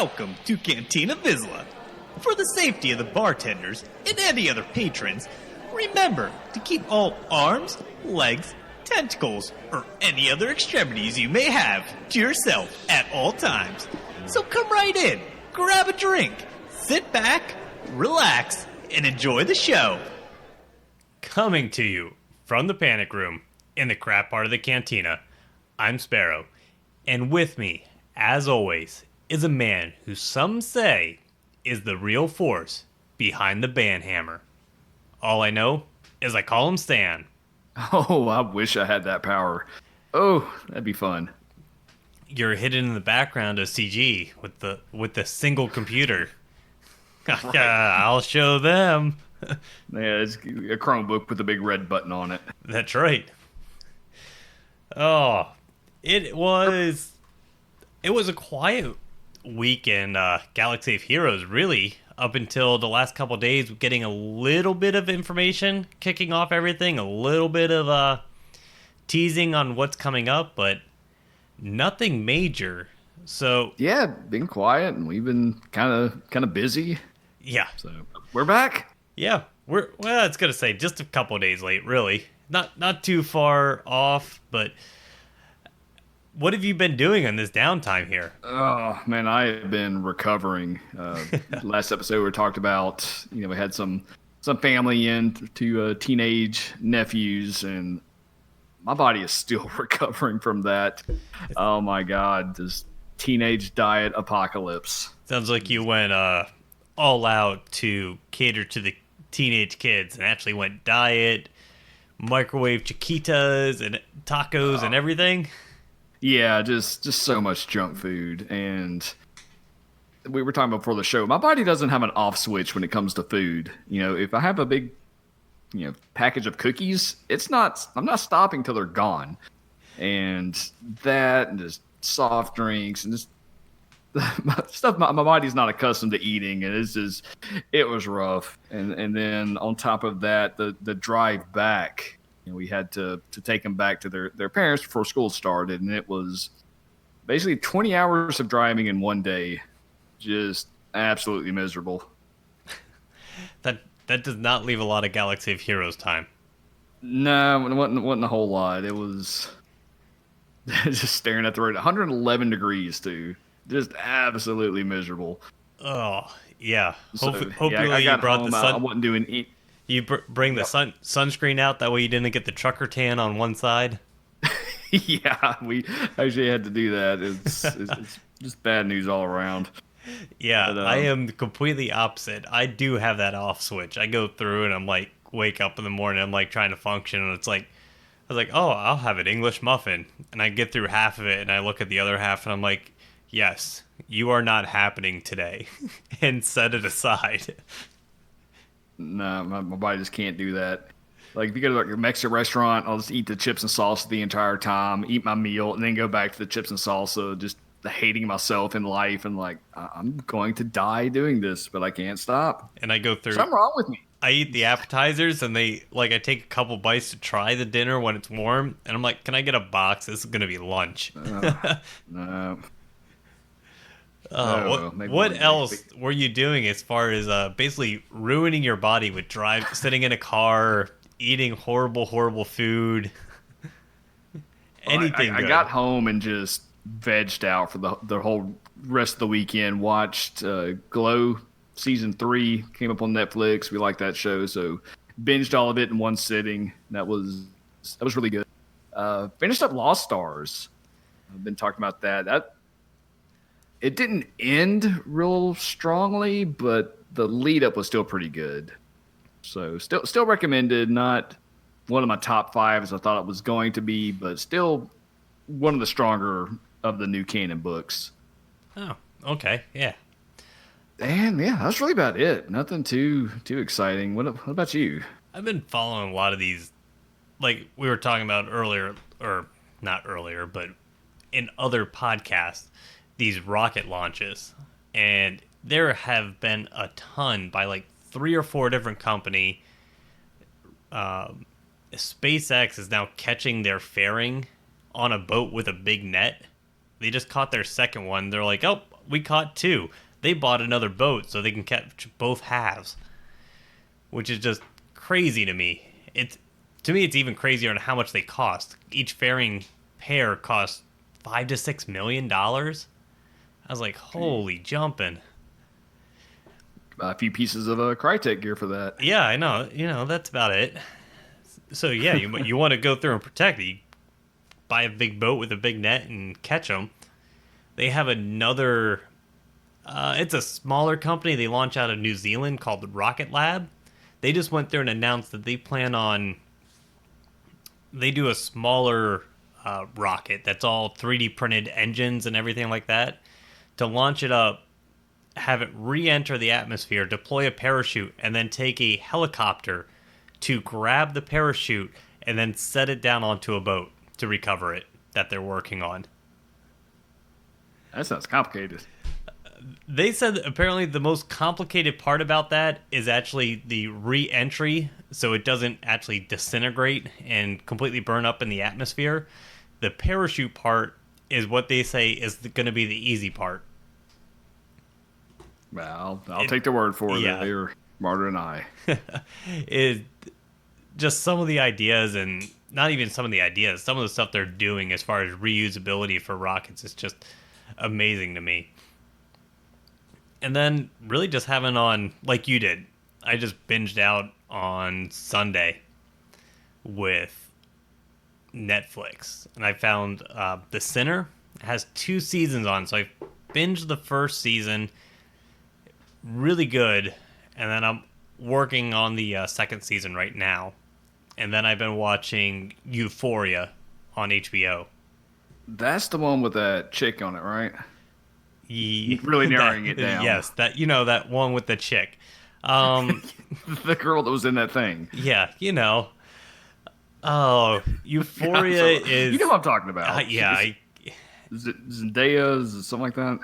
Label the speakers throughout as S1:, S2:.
S1: Welcome to Cantina Vizsla. For the safety of the bartenders and any other patrons, remember to keep all arms, legs, tentacles, or any other extremities you may have to yourself at all times. So come right in, grab a drink, sit back, relax, and enjoy the show.
S2: Coming to you from the panic room in the crap part of the cantina, I'm Sparrow, and with me, as always, is a man who some say is the real force behind the banhammer. All I know is I call him Stan.
S3: Oh, I wish I had that power. Oh, that'd be fun.
S2: You're hidden in the background of CG with the single computer.
S3: Right.
S2: I'll show them.
S3: Yeah, it's a Chromebook with a big red button on it.
S2: That's right. Oh, it was a quiet week in Galaxy of Heroes, really, up until the last couple days, getting a little bit of information, kicking off everything, a little bit of teasing on what's coming up, but nothing major. So
S3: Yeah, been quiet, and we've been kind of busy.
S2: yeah,
S3: So we're back.
S2: yeah, it's gonna say just a couple of days late, really. Not too far off, but what have you been doing in this downtime here?
S3: Oh man, I have been recovering. Last episode we talked about, we had some family in to teenage nephews, and my body is still recovering from that. Oh my God, this teenage diet apocalypse.
S2: Sounds like you went all out to cater to the teenage kids and actually went diet, microwave chiquitas and tacos and everything.
S3: Yeah, just so much junk food. And we were talking about before the show, my body doesn't have an off switch when it comes to food. If I have a big, package of cookies, I'm not stopping till they're gone. And that, and just soft drinks, and just stuff my body's not accustomed to eating. And it was rough. And then on top of that, the drive back, we had to take them back to their parents before school started, and it was basically 20 hours of driving in one day. Just absolutely miserable.
S2: That does not leave a lot of Galaxy of Heroes time.
S3: No, it wasn't a whole lot. It was just staring at the road. 111 degrees, too. Just absolutely miserable.
S2: Oh, yeah.
S3: So,
S2: Hopefully
S3: I
S2: you
S3: got
S2: brought
S3: home,
S2: the
S3: I
S2: sun.
S3: wasn't doing
S2: You bring the sunscreen out, that way you didn't get the trucker tan on one side.
S3: Yeah, we actually had to do that. It's just bad news all around.
S2: Yeah,
S3: But,
S2: I am completely opposite. I do have that off switch. I go through and I'm like, wake up in the morning, I'm like trying to function, and I was like, oh, I'll have an English muffin. And I get through half of it, and I look at the other half, and I'm like, yes, you are not happening today. And set it aside.
S3: No, my body just can't do that. Like, if you go to like a Mexican restaurant, I'll just eat the chips and salsa the entire time, eat my meal, and then go back to the chips and salsa, just hating myself in life, and like, I'm going to die doing this, but I can't stop.
S2: And I go through.
S3: Something wrong with me.
S2: I eat the appetizers, and I take a couple bites to try the dinner when it's warm, and I'm like, can I get a box? This is going to be lunch.
S3: No.
S2: What else were you doing as far as basically ruining your body with sitting in a car, eating horrible food? Anything
S3: I
S2: good?
S3: got home and just vegged out for the whole rest of the weekend. Watched Glow season 3, came up on Netflix. We like that show, so binged all of it in one sitting. That was really good. Finished up Lost Stars. I've been talking about that. It didn't end real strongly, but the lead up was still pretty good. So still recommended. Not one of my top 5 as I thought it was going to be, but still one of the stronger of the new canon books.
S2: Oh, okay, yeah.
S3: And yeah, that's really about it. Nothing too exciting. What about you?
S2: I've been following a lot of these, like we were talking about earlier, or not earlier, but in other podcasts, these rocket launches. And there have been a ton by like 3 or 4 different company. SpaceX is now catching their fairing on a boat with a big net. They just caught their second one. They're like, oh, we caught 2. They bought another boat so they can catch both halves, which is just crazy to me. To me, it's even crazier on how much they cost. Each fairing pair costs $5 to $6 million. I was like, holy jumping.
S3: A few pieces of Crytek gear for that.
S2: Yeah, I know. That's about it. So yeah, you want to go through and protect it. You buy a big boat with a big net and catch them. They have another. It's a smaller company. They launch out of New Zealand called Rocket Lab. They just went there and announced that they plan on. They do a smaller rocket that's all 3D printed engines and everything like that to launch it up, have it re-enter the atmosphere, deploy a parachute, and then take a helicopter to grab the parachute and then set it down onto a boat to recover it that they're working on.
S3: That sounds complicated.
S2: They said apparently the most complicated part about that is actually the re-entry, so it doesn't actually disintegrate and completely burn up in the atmosphere. The parachute part is what they say is going to be the easy part.
S3: Well, I'll take the word for it.
S2: Yeah.
S3: They're smarter than I.
S2: It just some of the ideas, and not even some of the ideas, some of the stuff they're doing as far as reusability for rockets is just amazing to me. And then really just having on, like you did, I just binged out on Sunday with Netflix. And I found The Sinner. It has 2 seasons on, so I binged the first season. Really good. And then I'm working on the second season right now. And then I've been watching Euphoria on HBO.
S3: That's the one with that chick on it, right? Really narrowing it down.
S2: Yes, that one with the chick.
S3: The girl that was in that thing.
S2: Yeah, Oh, Euphoria is...
S3: You know what I'm talking about.
S2: Yeah.
S3: Zendaya, is it something like that?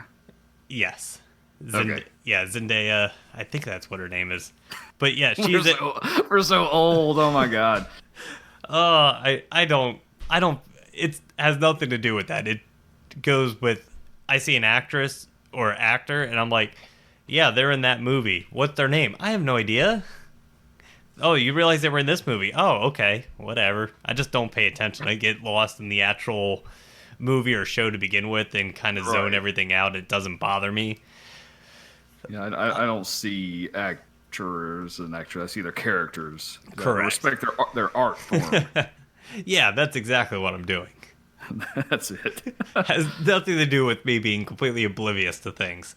S2: Yes.
S3: Okay.
S2: Yeah, Zendaya. I think that's what her name is. But yeah, she's...
S3: We're so old. Oh my god.
S2: I don't... It has nothing to do with that. It goes with... I see an actress or actor, and I'm like, yeah, they're in that movie. What's their name? I have no idea. Oh, you realize they were in this movie? Oh, okay, whatever. I just don't pay attention. I get lost in the actual movie or show to begin with and kind of zone everything out. It doesn't bother me.
S3: Yeah, I don't see actors and actresses. I see their characters.
S2: Correct.
S3: I respect their art form.
S2: Yeah, that's exactly what I'm doing.
S3: That's it.
S2: Has nothing to do with me being completely oblivious to things.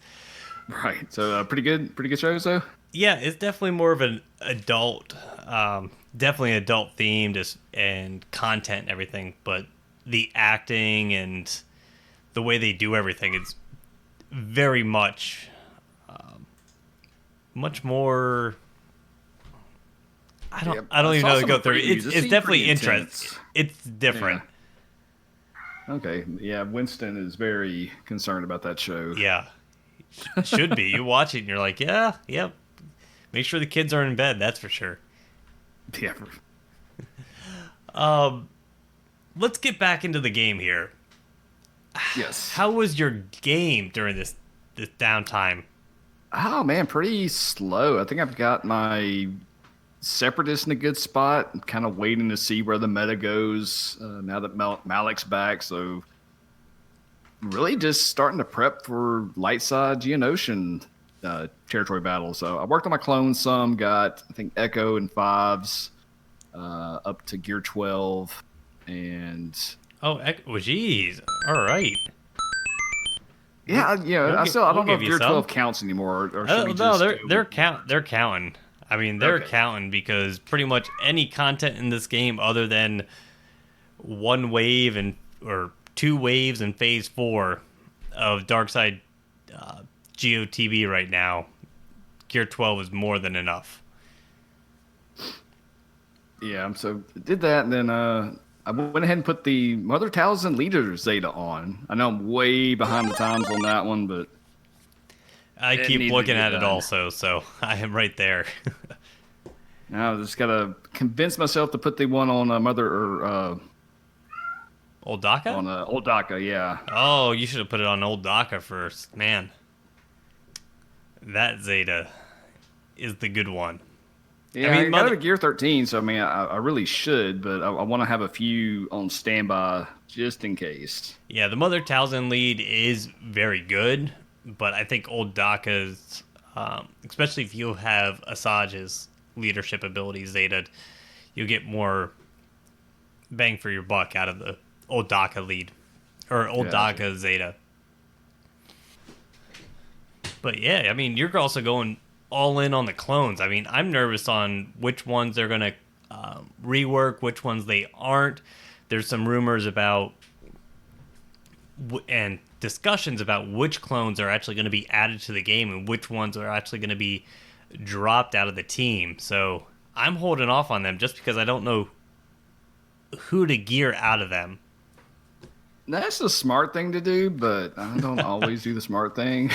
S3: Right. So pretty good shows though.
S2: Yeah, it's definitely more of an adult, definitely adult themed and content and everything. But the acting and the way they do everything, it's very much, much more. I don't even know how to go through. It's definitely interesting. It's different.
S3: Yeah. Okay, yeah, Winston is very concerned about that show.
S2: Yeah, should be. You watch it and you're like, yeah, yep. Make sure the kids are in bed, that's for sure.
S3: Yeah.
S2: Let's get back into the game here.
S3: Yes.
S2: How was your game during this downtime?
S3: Oh, man, pretty slow. I think I've got my Separatist in a good spot. I'm kind of waiting to see where the meta goes now that Malak's back. So really just starting to prep for light side Geonosian territory battle. So I worked on my clones some, got I think Echo and 5s up to gear 12. And
S2: geez. All right.
S3: Yeah, I don't know if gear 12
S2: some.
S3: Counts anymore. Or
S2: they're counting. I mean, they're counting because pretty much any content in this game other than one wave or 2 waves in Phase 4 of Darkside GOTB right now, Gear 12 is more than enough.
S3: Yeah, so did that, and then I went ahead and put the Mother Talzin Leader Zeta on. I know I'm way behind the times on that one, but...
S2: I keep looking at it also, so I am right there.
S3: Now I just gotta convince myself to put the one on
S2: Old Daka?
S3: on Old Daka, yeah.
S2: Oh, you should have put it on Old Daka first. Man, that Zeta is the good one.
S3: Yeah, I got it at Gear 13, so I mean, I really should, but I want to have a few on standby just in case.
S2: Yeah, the Mother Talzin lead is very good, but I think Old Daka's, especially if you have Asajj's leadership abilities, Zeta, you'll get more bang for your buck out of the Old Daka lead, or Old Daka Zeta. But yeah, I mean, you're also going all in on the clones. I mean, I'm nervous on which ones they're going to rework, which ones they aren't. There's some rumors about and discussions about which clones are actually going to be added to the game and which ones are actually going to be dropped out of the team. So I'm holding off on them just because I don't know who to gear out of them.
S3: That's the smart thing to do, but I don't always do the smart thing.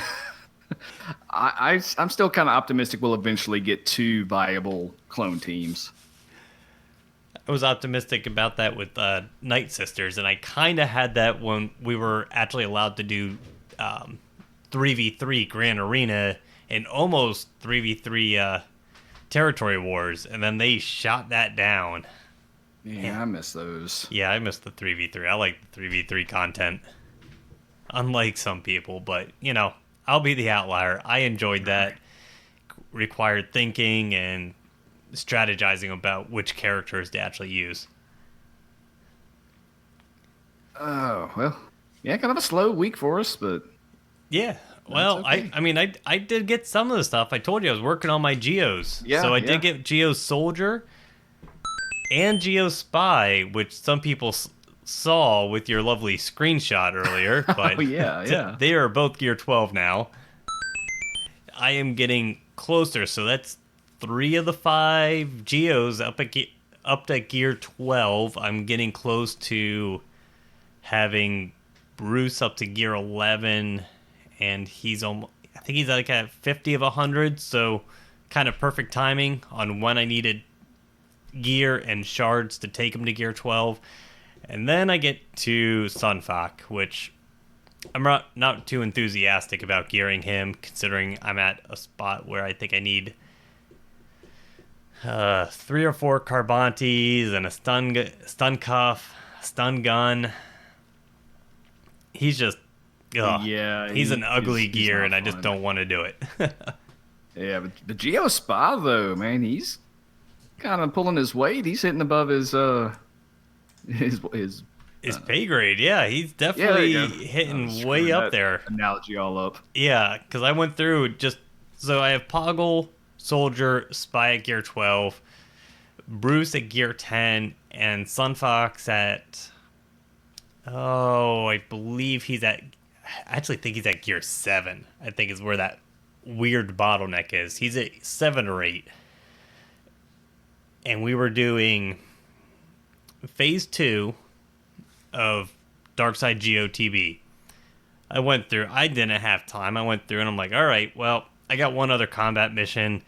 S3: I'm still kind of optimistic we'll eventually get 2 viable clone teams.
S2: I was optimistic about that with Night Sisters, and I kind of had that when we were actually allowed to do 3v3 Grand Arena and almost 3v3 Territory Wars, and then they shot that down.
S3: Yeah, I miss those.
S2: Yeah, I miss the 3v3. I like the 3v3 content. Unlike some people, but, you know, I'll be the outlier. I enjoyed that. Required thinking and strategizing about which characters to actually use.
S3: Oh, well, yeah, kind of a slow week for us, but...
S2: Yeah, well,
S3: okay.
S2: I mean, I did get some of the stuff. I told you I was working on my Geos.
S3: Yeah,
S2: so I did get Geos Soldier and Geos Spy, which some people saw with your lovely screenshot earlier. But
S3: oh, yeah.
S2: They are both Gear 12 now. I am getting closer, so that's 3 of the 5 Geos up to Gear 12. I'm getting close to having Bruce up to Gear 11, and he's almost, I think he's like at 50 of 100, so kind of perfect timing on when I needed gear and shards to take him to Gear 12. And then I get to Sunfok, which I'm not too enthusiastic about gearing him, considering I'm at a spot where I think I need 3 or 4 Carbantes and a stun cuff, stun gun. He's just, he's an ugly gear, and I just don't want to do it.
S3: Yeah, but the Geo Spy, though, man, he's kind of pulling his weight. He's hitting above his
S2: pay grade. Yeah, he's definitely hitting way up there.
S3: Analogy all up.
S2: Yeah, because I went through so I have Poggle, Soldier, Spy at Gear 12, Bruce at Gear 10, and Sunfox at, I believe I actually think he's at Gear 7. I think is where that weird bottleneck is. He's at 7 or 8. And we were doing Phase 2 of Darkside GOTB. I didn't have time. I went through and I'm like, all right, well, I got one other combat mission.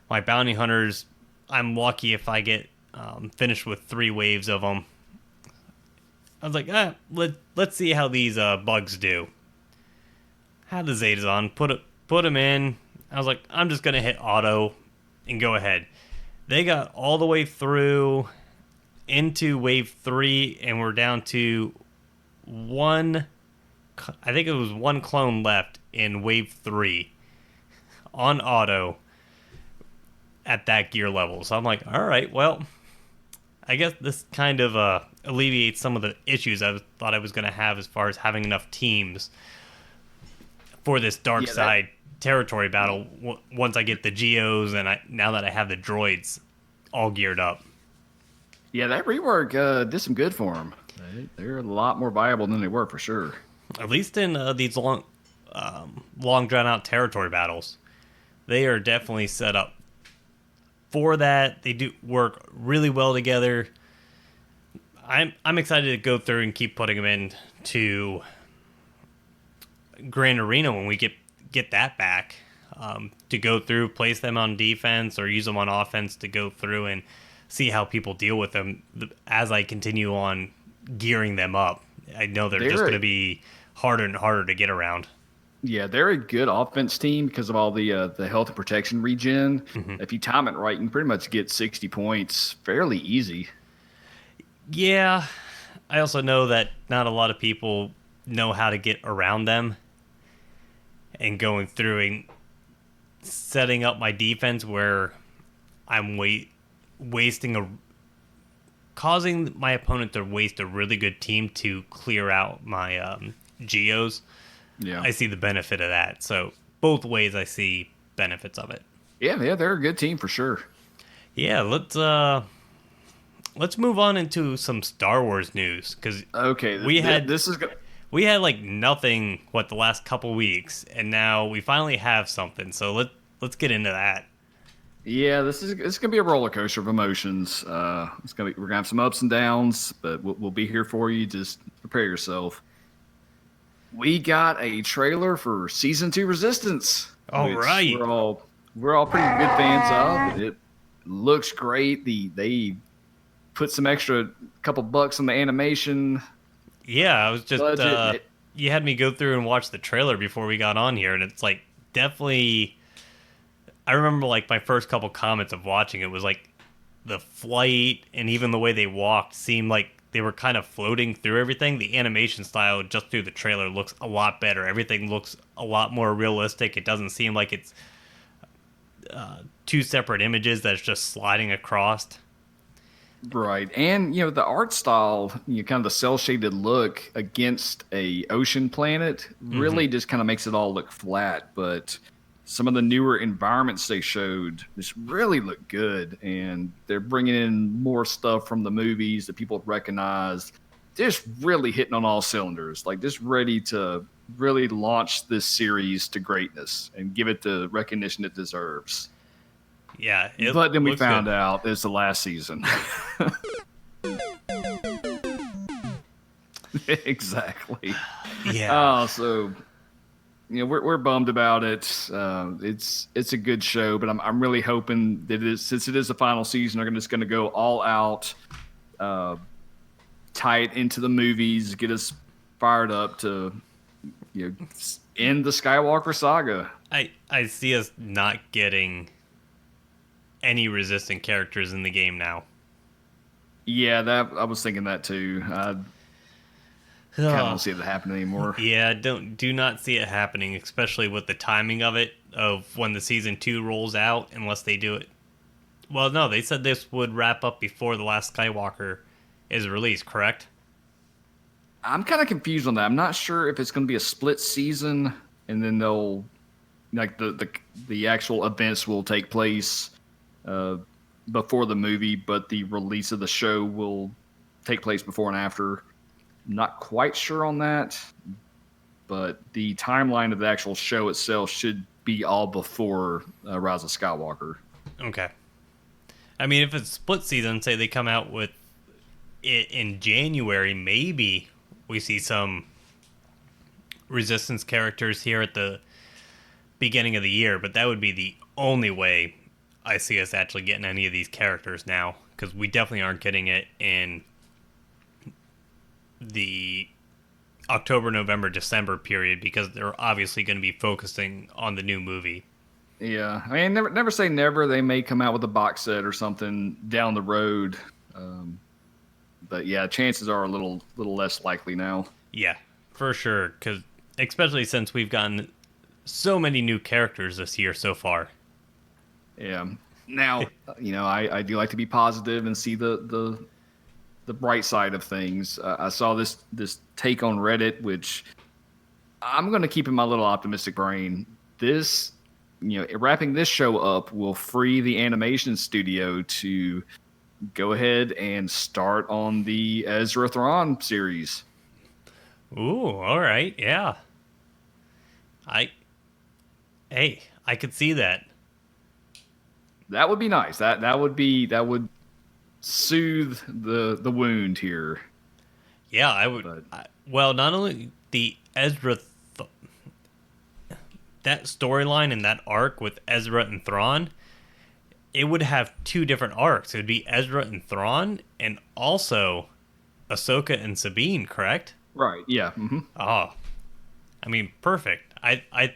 S2: My bounty hunters, I'm lucky if I get finished with 3 waves of them. I was like, let's see how these bugs do. Had the Zetas on, put them in. I was like, I'm just going to hit auto and go ahead. They got all the way through into wave 3, and we're down to one. I think it was 1 clone left in wave 3 on auto at that gear level. So I'm like, all right, well, I guess this kind of alleviates some of the issues I thought I was going to have as far as having enough teams for this dark side territory battle once I get the Geos and now that I have the droids all geared up.
S3: Yeah, that rework did some good for them. They're a lot more viable than they were for sure.
S2: At least in these long drawn out territory battles, they are definitely set up for that. They do work really well together. I'm excited to go through and keep putting them into Grand Arena when we get that back, to go through, place them on defense or use them on offense to go through and see how people deal with them as I continue on gearing them up. I know they're just going to be harder and harder to get around.
S3: Yeah, they're a good offense team because of all the health and protection regen.
S2: Mm-hmm.
S3: If you time it right, you can pretty much get 60 points fairly easy.
S2: Yeah, I also know that not a lot of people know how to get around them, and going through and setting up my defense where I'm causing my opponent to waste a really good team to clear out my geos.
S3: Yeah,
S2: I see the benefit of that. So both ways I see benefits of it.
S3: yeah, they're a good team for sure.
S2: Yeah, let's move on into some Star Wars news, because
S3: Okay,
S2: we had like nothing the last couple weeks, and now we finally have something. So let's get into that.
S3: Yeah, it's gonna be a roller coaster of emotions. We're gonna have some ups and downs, but we'll be here for you. Just prepare yourself. We got a trailer for season 2 Resistance.
S2: All
S3: which
S2: right.
S3: We're all pretty good fans of. It looks great. They put some extra couple bucks on the animation.
S2: Yeah, I was just
S3: budget.
S2: You had me go through and watch the trailer before we got on here, and it's like definitely. I remember like my first couple comments of watching it was like the flight and even the way they walked seemed like they were kind of floating through everything. The animation style just through the trailer looks a lot better. Everything looks a lot more realistic. It doesn't seem like it's two separate images that's just sliding across.
S3: Right, and the art style, kind of the cell shaded look against a ocean planet, really just kind of makes it all look flat. But some of the newer environments they showed just really look good, and they're bringing in more stuff from the movies that people recognize. Just really hitting on all cylinders, like just ready to really launch this series to greatness and give it the recognition it deserves.
S2: Yeah,
S3: but then we found out it's the last season. Exactly.
S2: Yeah.
S3: So we're bummed about it. It's a good show, but I'm really hoping that since it is the final season, they're just going to go all out, tie it into the movies, get us fired up to end the Skywalker saga.
S2: I see us not getting any resistant characters in the game now.
S3: Yeah, I was thinking that too. I kind of don't see it happening anymore.
S2: Yeah, do not see it happening, especially with the timing of it, of when the season 2 rolls out, unless they do it. Well, no, they said this would wrap up before The Last Skywalker is released, correct?
S3: I'm kind of confused on that. I'm not sure if it's going to be a split season, and then they'll like the actual events will take place before the movie, but the release of the show will take place before and after. Not quite sure on that, but the timeline of the actual show itself should be all before Rise of Skywalker.
S2: Okay. I mean, if it's split season, say they come out with it in January, maybe we see some Resistance characters here at the beginning of the year, but that would be the only way I see us actually getting any of these characters now, because we definitely aren't getting it in the October, November, December period, because they're obviously going to be focusing on the new movie.
S3: Yeah, I mean, never say never. They may come out with a box set or something down the road, but yeah, chances are a little less likely now. Yeah,
S2: for sure, because especially since we've gotten so many new characters this year so far.
S3: Yeah. Now, I do like to be positive and see the bright side of things. I saw this take on Reddit, which I'm going to keep in my little optimistic brain. This, wrapping this show up will free the animation studio to go ahead and start on the Ezra Thrawn series.
S2: Ooh, all right, yeah. I could see that.
S3: That would be nice. That would soothe the wound here.
S2: Yeah, I would. Well, not only the Ezra, that storyline and that arc with Ezra and Thrawn, it would have two different arcs. It would be Ezra and Thrawn, and also Ahsoka and Sabine, correct?
S3: Right. Yeah.
S2: Oh, I mean, perfect. I'd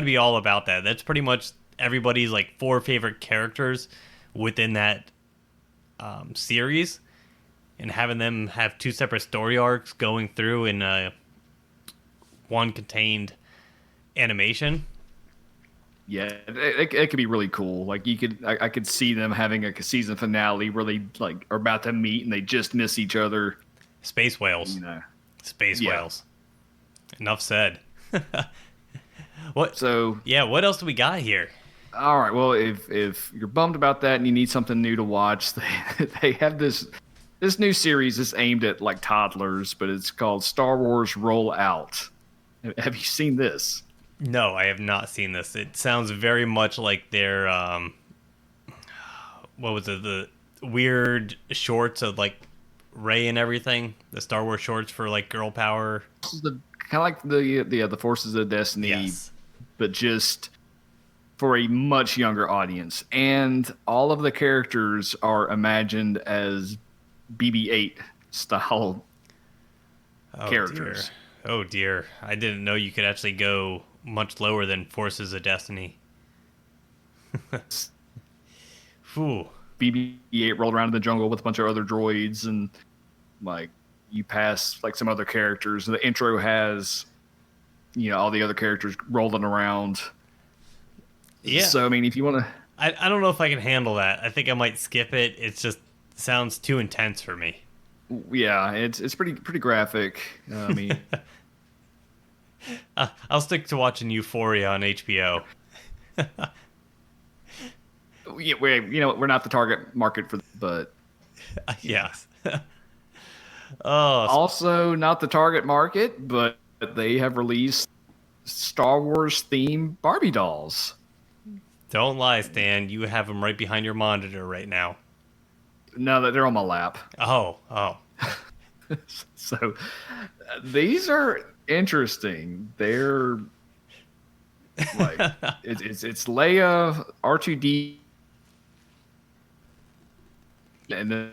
S2: be all about that. That's pretty much everybody's like 4 favorite characters within that series, and having them have 2 separate story arcs going through in one contained animation.
S3: Yeah, it could be really cool. Like I could see them having like a season finale where they like are about to meet and they just miss each other.
S2: Space whales.
S3: You know.
S2: Space
S3: Yeah.
S2: whales. Enough said. What?
S3: So
S2: Yeah, what else do we got here?
S3: all right, well, if you're bummed about that and you need something new to watch, they have this new series that's aimed at like toddlers, but it's called Star Wars Roll Out. Have you seen this?
S2: No, I have not seen this. It sounds very much like their what was it? The weird shorts of like Rey and everything. The Star Wars shorts for like girl power.
S3: Kind of like the Forces of Destiny,
S2: Yes.
S3: but just for a much younger audience. And all of the characters are imagined as BB-8 style characters.
S2: Dear. Oh dear. I didn't know you could actually go much lower than Forces of Destiny. Whew.
S3: BB-8 rolled around in the jungle with a bunch of other droids, and like you pass like some other characters. And the intro has, all the other characters rolling around.
S2: Yeah.
S3: So I mean, if you want to,
S2: I don't know if I can handle that. I think I might skip it. It's just sounds too intense for me.
S3: yeah, it's pretty graphic. I mean,
S2: I'll stick to watching Euphoria on HBO.
S3: we're not the target market for, but
S2: Yes. Oh,
S3: also not the target market, but they have released Star Wars themed Barbie dolls.
S2: don't lie, Stan. You have them right behind your monitor right now.
S3: Now that they're on my lap.
S2: Oh.
S3: So these are interesting. They're like it's Leia, R2D, and then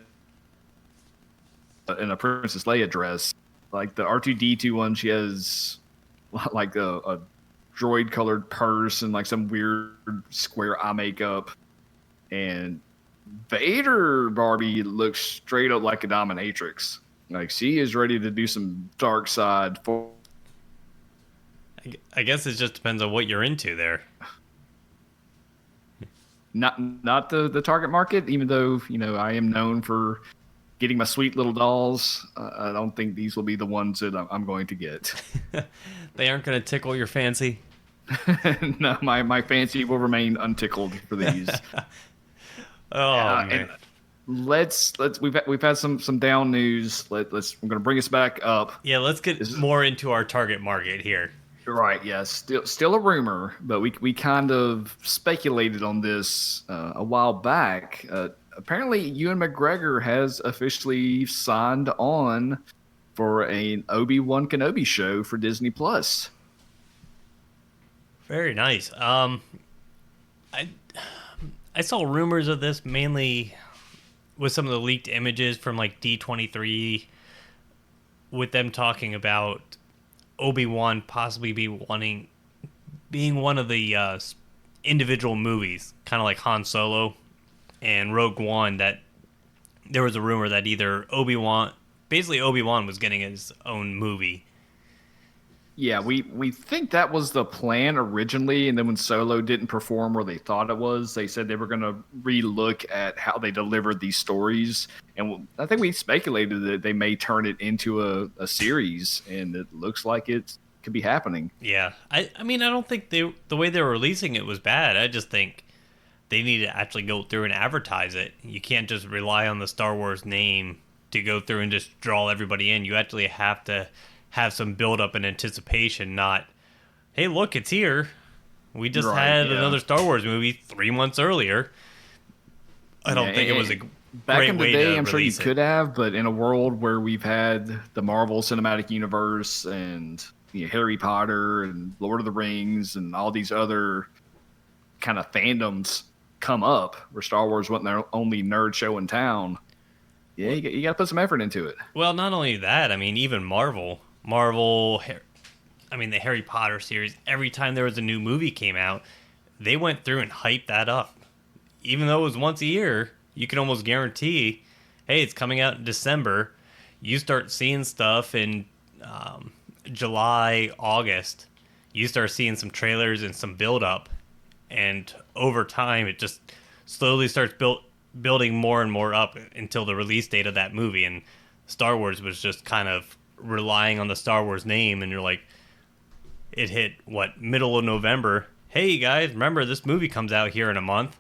S3: in a Princess Leia dress. Like the R2D2 one, she has like a droid colored purse and like some weird square eye makeup. And Vader Barbie looks straight up like a dominatrix. Like she is ready to do some dark side for.
S2: I guess it just depends on what you're into there.
S3: Not the target market, even though I am known for getting my sweet little dolls. I don't think these will be the ones that I'm going to get.
S2: They aren't going to tickle your fancy.
S3: No, my fancy will remain untickled for these.
S2: Oh man.
S3: And let's we've had some down news. We're gonna bring us back up.
S2: Yeah, let's get more into our target market here.
S3: Right, yes. Still a rumor, but we kind of speculated on this a while back. Apparently, Ewan McGregor has officially signed on for an Obi-Wan Kenobi show for Disney Plus.
S2: Very nice. I saw rumors of this mainly with some of the leaked images from like D23, with them talking about Obi-Wan possibly being one of the individual movies, kind of like Han Solo and Rogue One. That there was a rumor that either Obi-Wan was getting his own movie.
S3: Yeah, we think that was the plan originally, and then when Solo didn't perform where they thought it was, they said they were going to relook at how they delivered these stories, and I think we speculated that they may turn it into a series, and it looks like it could be happening.
S2: Yeah, I mean, I don't think the way they were releasing it was bad. I just think they need to actually go through and advertise it. You can't just rely on the Star Wars name to go through and just draw everybody in. You actually have to have some build up and anticipation, not, hey, look, it's here. We just had another Star Wars movie 3 months earlier. I don't think it was a
S3: back
S2: great
S3: in the
S2: way
S3: day.
S2: to
S3: I'm sure you
S2: release it.
S3: could have, but in a world where we've had the Marvel Cinematic Universe and Harry Potter and Lord of the Rings and all these other kind of fandoms come up, where Star Wars wasn't their only nerd show in town. Yeah, you got to put some effort into it.
S2: Well, not only that, I mean, even I mean, the Harry Potter series, every time there was a new movie came out, they went through and hyped that up. Even though it was once a year, you can almost guarantee, hey, it's coming out in December. You start seeing stuff in July, August. You start seeing some trailers and some build up, and over time, it just slowly starts building more and more up until the release date of that movie. And Star Wars was just kind of relying on the Star Wars name, and you're like, it hit middle of November. Hey guys, remember this movie comes out here in a month?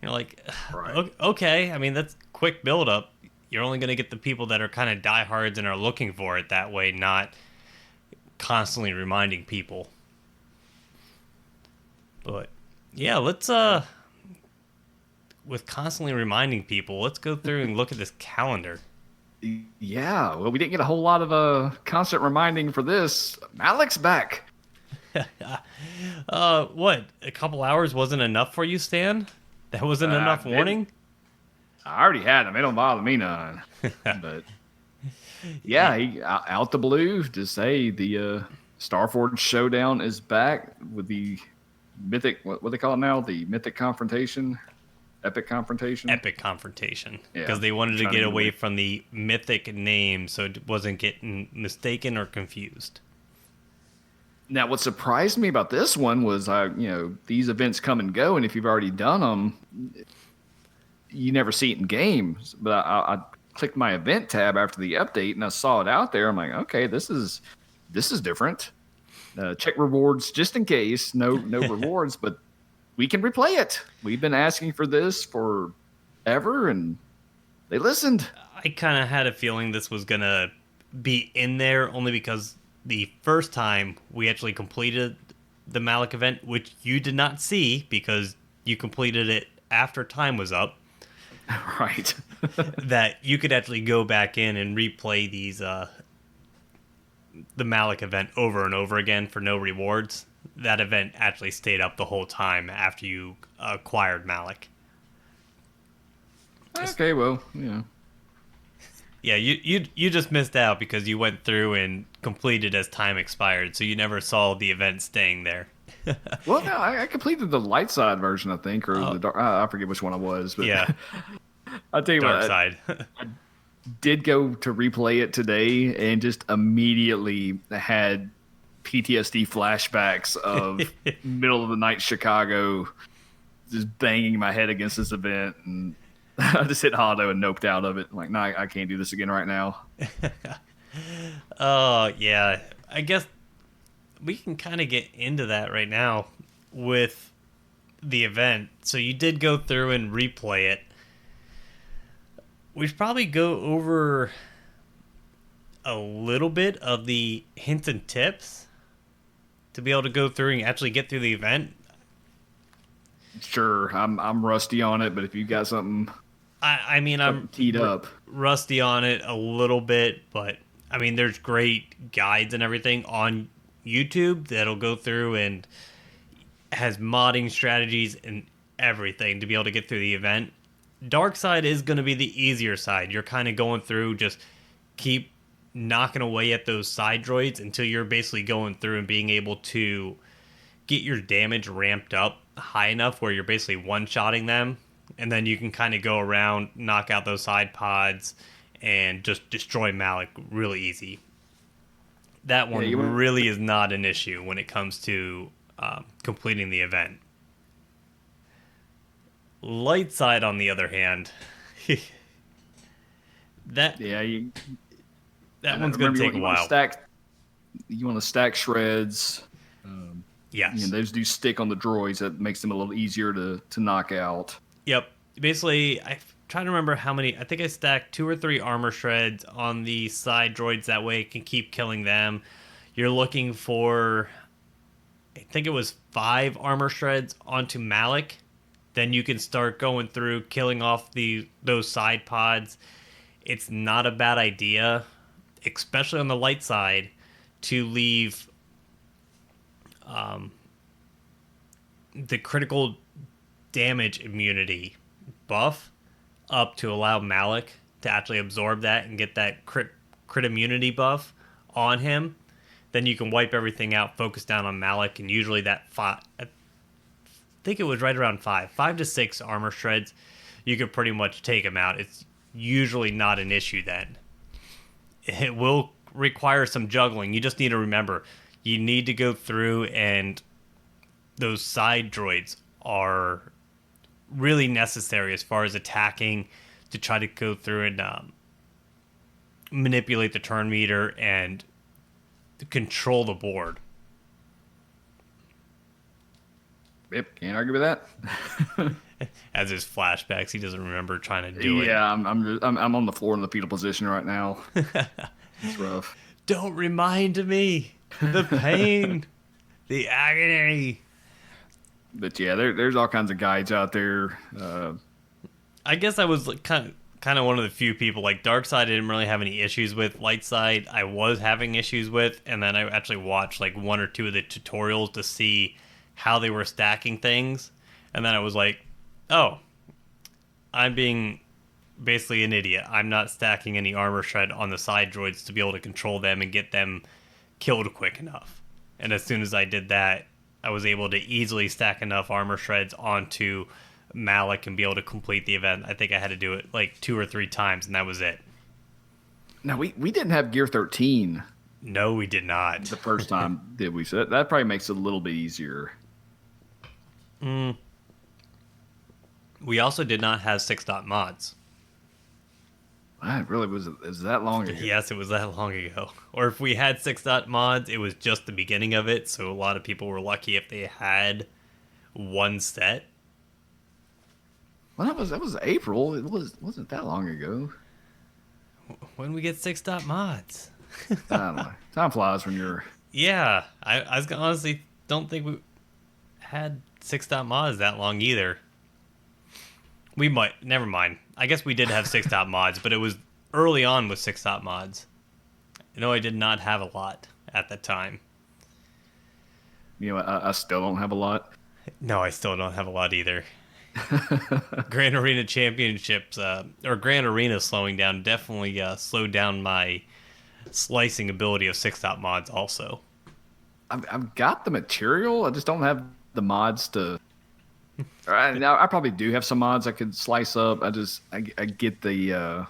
S2: You're like,
S3: Right.
S2: okay. I mean, that's quick build up. You're only going to get the people that are kind of diehards and are looking for it that way, not constantly reminding people. But yeah, let's with constantly reminding people, let's go through and look at this calendar.
S3: Yeah, well, we didn't get a whole lot of constant reminding for this. Malak's back.
S2: What? A couple hours wasn't enough for you, Stan? That wasn't enough warning?
S3: I already had him. It don't bother me none. But yeah, he out the blue to say the Starforge Showdown is back with the mythic. What they call it now? The mythic confrontation, epic confrontation.
S2: Epic confrontation,
S3: Yeah,
S2: because they wanted to
S3: trying
S2: get
S3: to
S2: away from the mythic name, so it wasn't getting mistaken or confused.
S3: Now, what surprised me about this one was, these events come and go, and if you've already done them, you never see it in games. But I clicked my event tab after the update, and I saw it out there. I'm like, okay, this is different. Check rewards just in case. No rewards, but we can replay it. We've been asking for this forever, and they listened.
S2: I kind of had a feeling this was gonna be in there only because the first time we actually completed the Malak event, which you did not see because you completed it after time was up,
S3: Right.
S2: that you could actually go back in and replay these the Malak event over and over again for no rewards. That event actually stayed up the whole time after you acquired Malak.
S3: Okay, well, yeah.
S2: Yeah, you just missed out because you went through and completed as time expired, so you never saw the event staying there.
S3: Well, no, I completed the light side version, I think, or the dark. I forget which one it was, but
S2: Yeah,
S3: I'll tell you
S2: dark
S3: what.
S2: side.
S3: Did go to replay it today and just immediately had PTSD flashbacks of middle of the night Chicago, just banging my head against this event, and I just hit auto and noped out of it. I'm like, no, I can't do this again right now.
S2: Oh, yeah. I guess we can kind of get into that right now with the event. So you did go through and replay it. We should probably go over a little bit of the hints and tips to be able to go through and actually get through the event.
S3: Sure, I'm rusty on it, but if you got something
S2: I mean, I'm
S3: teed up,
S2: rusty on it a little bit, but I mean, there's great guides and everything on YouTube that'll go through and has modding strategies and everything to be able to get through the event. Dark side is going to be the easier side. You're kind of going through, just keep knocking away at those side droids until you're basically going through and being able to get your damage ramped up high enough where you're basically one-shotting them, and then you can kind of go around, knock out those side pods, and just destroy Malak really easy. That one really is not an issue when it comes to completing the event. Light side, on the other hand, that one's going to take a while.
S3: You want to stack shreds.
S2: Yes.
S3: Those do stick on the droids. That makes them a little easier to knock out.
S2: Yep. Basically, I'm trying to remember how many. I think I stacked 2 or 3 armor shreds on the side droids. That way, it can keep killing them. You're looking for, I think it was 5 armor shreds onto Malak. Then you can start going through, killing off those side pods. It's not a bad idea, especially on the light side, to leave the critical damage immunity buff up to allow Malak to actually absorb that and get that crit immunity buff on him, then you can wipe everything out, focus down on Malak, and usually that I think it was right around 5 to 6 armor shreds, you could pretty much take him out. It's usually not an issue then. It will require some juggling. You just need to remember, you need to go through, and those side droids are really necessary as far as attacking, to try to go through and manipulate the turn meter and control the board.
S3: Yep, can't argue with that.
S2: As his flashbacks, he doesn't remember trying to do it.
S3: Yeah, I'm on the floor in the fetal position right now. It's rough.
S2: Don't remind me the pain, the agony.
S3: But yeah, there's all kinds of guides out there.
S2: I guess I was kind of one of the few people. Like dark side, I didn't really have any issues with. Light side, I was having issues with, and then I actually watched like 1 or 2 of the tutorials to see how they were stacking things, and then I was like, oh, I'm being basically an idiot. I'm not stacking any armor shred on the side droids to be able to control them and get them killed quick enough. And as soon as I did that, I was able to easily stack enough armor shreds onto Malak and be able to complete the event. I think I had to do it like 2 or 3 times, and that was it.
S3: Now, we didn't have Gear 13
S2: No, we did not.
S3: the first time, did we? So that probably makes it a little bit easier.
S2: We also did not have 6-dot mods.
S3: It really is that long ago.
S2: Yes, it was that long ago. Or if we had 6-dot mods, it was just the beginning of it, so a lot of people were lucky if they had one set.
S3: Well, that was April. It wasn't that long ago.
S2: When we get 6-dot mods?
S3: I don't know. Time flies when you're...
S2: Yeah, I was honestly don't think we had 6-dot mods that long either. We might. Never mind. I guess we did have 6-dot mods, but it was early on with 6-dot mods. No, I did not have a lot at the time.
S3: You know, I still don't have a lot.
S2: No, I still don't have a lot either. Grand Arena Championships, or Grand Arena slowing down, definitely slowed down my slicing ability of 6-dot mods also.
S3: I've got the material. I just don't have the mods to... Now I probably do have some mods I could slice up. I get the...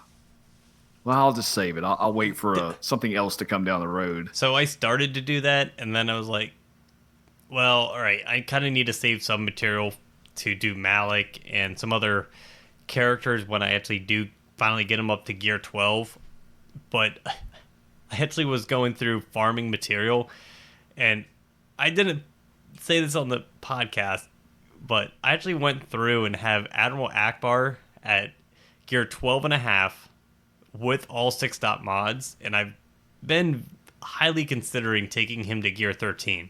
S3: Well, I'll just save it. I'll wait for something else to come down the road.
S2: So I started to do that, and then I was like, well, all right, I kind of need to save some material to do Malak and some other characters when I actually do finally get them up to Gear 12. But I actually was going through farming material, and I didn't say this on the podcast, but I actually went through and have Admiral Akbar at Gear 12.5 with all 6-dot mods, and I've been highly considering taking him to Gear 13.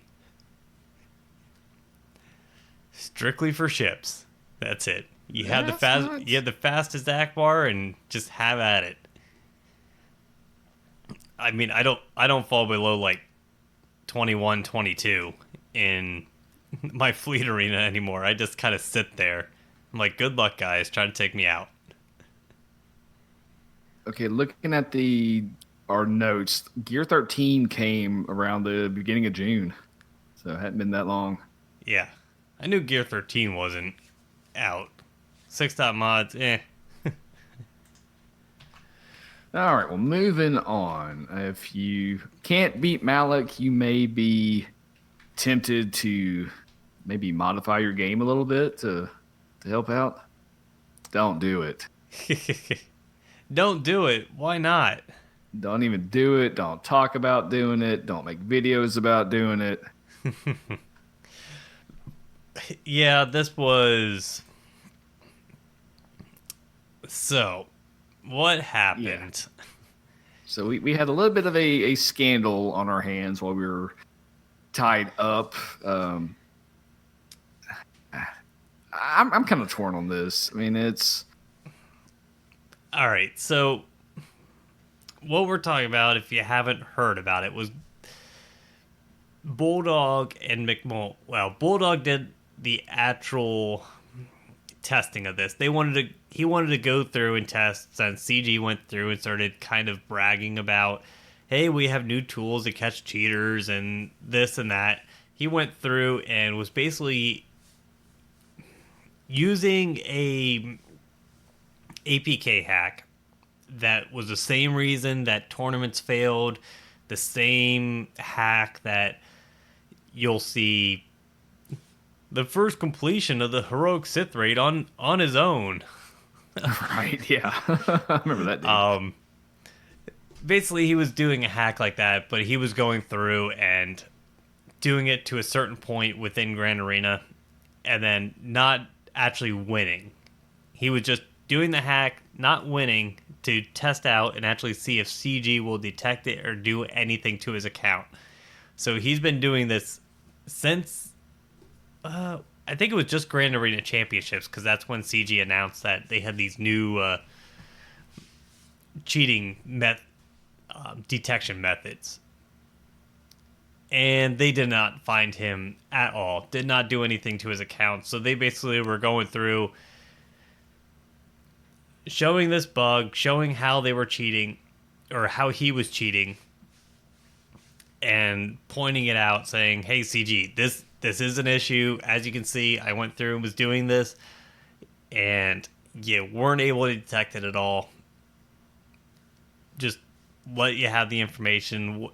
S2: Strictly for ships. That's it. You have the fastest Akbar, and just have at it. I mean, I don't fall below like 21, 22 in my fleet arena anymore. I just kind of sit there. I'm like, good luck, guys. Try to take me out.
S3: Okay, looking at our notes, Gear 13 came around the beginning of June, so it hadn't been that long.
S2: Yeah, I knew Gear 13 wasn't out. 6-dot mods, eh.
S3: All right, well, moving on. If you can't beat Malak, you may be tempted to maybe modify your game a little bit to help out. Don't do it.
S2: Don't do it. Why not?
S3: Don't even do it. Don't talk about doing it. Don't make videos about doing it.
S2: Yeah, this was... So, what happened?
S3: Yeah. So we had a little bit of a scandal on our hands while we were tied up. I'm kind of torn on this. I mean, it's...
S2: All right, so what we're talking about, if you haven't heard about it, was Bulldog and McMullen. Well, Bulldog did the actual testing of this. He wanted to go through and test, since CG went through and started kind of bragging about, hey, we have new tools to catch cheaters and this and that. He went through and was basically using a APK hack that was the same reason that tournaments failed, the same hack that you'll see the first completion of the heroic Sith raid on his own.
S3: Right, yeah. I remember that dude.
S2: Basically, he was doing a hack like that, but he was going through and doing it to a certain point within Grand Arena and then not actually winning. He was just doing the hack, not winning, to test out and actually see if CG will detect it or do anything to his account. So he's been doing this since, I think it was just Grand Arena Championships, because that's when CG announced that they had these new cheating detection methods. And they did not find him at all, did not do anything to his account. So they basically were going through, showing this bug, showing how they were cheating, or how he was cheating, and pointing it out, saying, hey, CG, this is an issue. As you can see, I went through and was doing this, and you weren't able to detect it at all. Just let you have the information.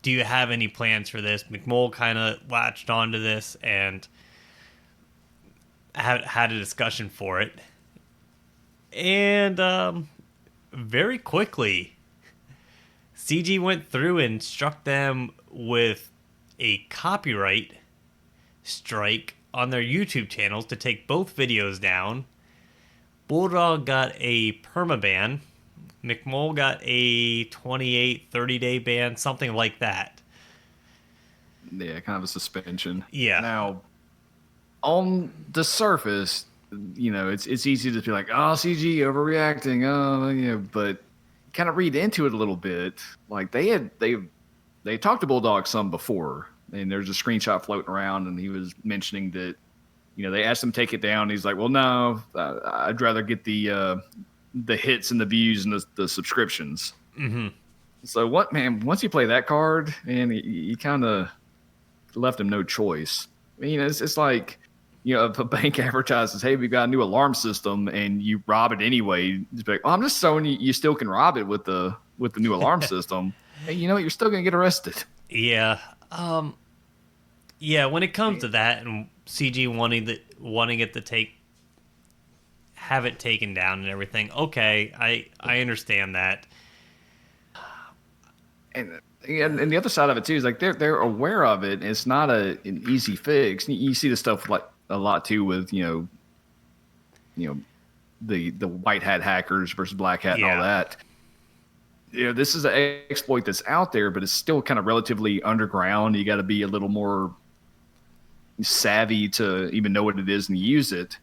S2: Do you have any plans for this? McMull kind of latched onto this and had a discussion for it. And very quickly, CG went through and struck them with a copyright strike on their YouTube channels to take both videos down. Bulldog got a permaban. McMull got a 30-day ban, something like that.
S3: Yeah, kind of a suspension.
S2: Yeah.
S3: Now, on the surface, it's easy to be like, oh, CG overreacting, but kind of read into it a little bit. Like they talked to Bulldog some before, and there's a screenshot floating around, and he was mentioning that, they asked him to take it down. And he's like, well, no, I'd rather get the hits and the views and the subscriptions.
S2: Mm-hmm.
S3: So once you play that card, and you kind of left him no choice. It's like, if a bank advertises, hey, we've got a new alarm system, and you rob it anyway, it's like, well, I'm just showing you still can rob it with the new alarm system. Hey, you know what? You're still going to get arrested.
S2: Yeah. Yeah, when it comes to that and CG wanting it to have it taken down and everything, okay, I understand that.
S3: And the other side of it too is like they're aware of it. It's not an easy fix. You see this stuff like a lot too with the white hat hackers versus black hat and all that. This is an exploit that's out there, but it's still kind of relatively underground. You got to be a little more savvy to even know what it is and use it,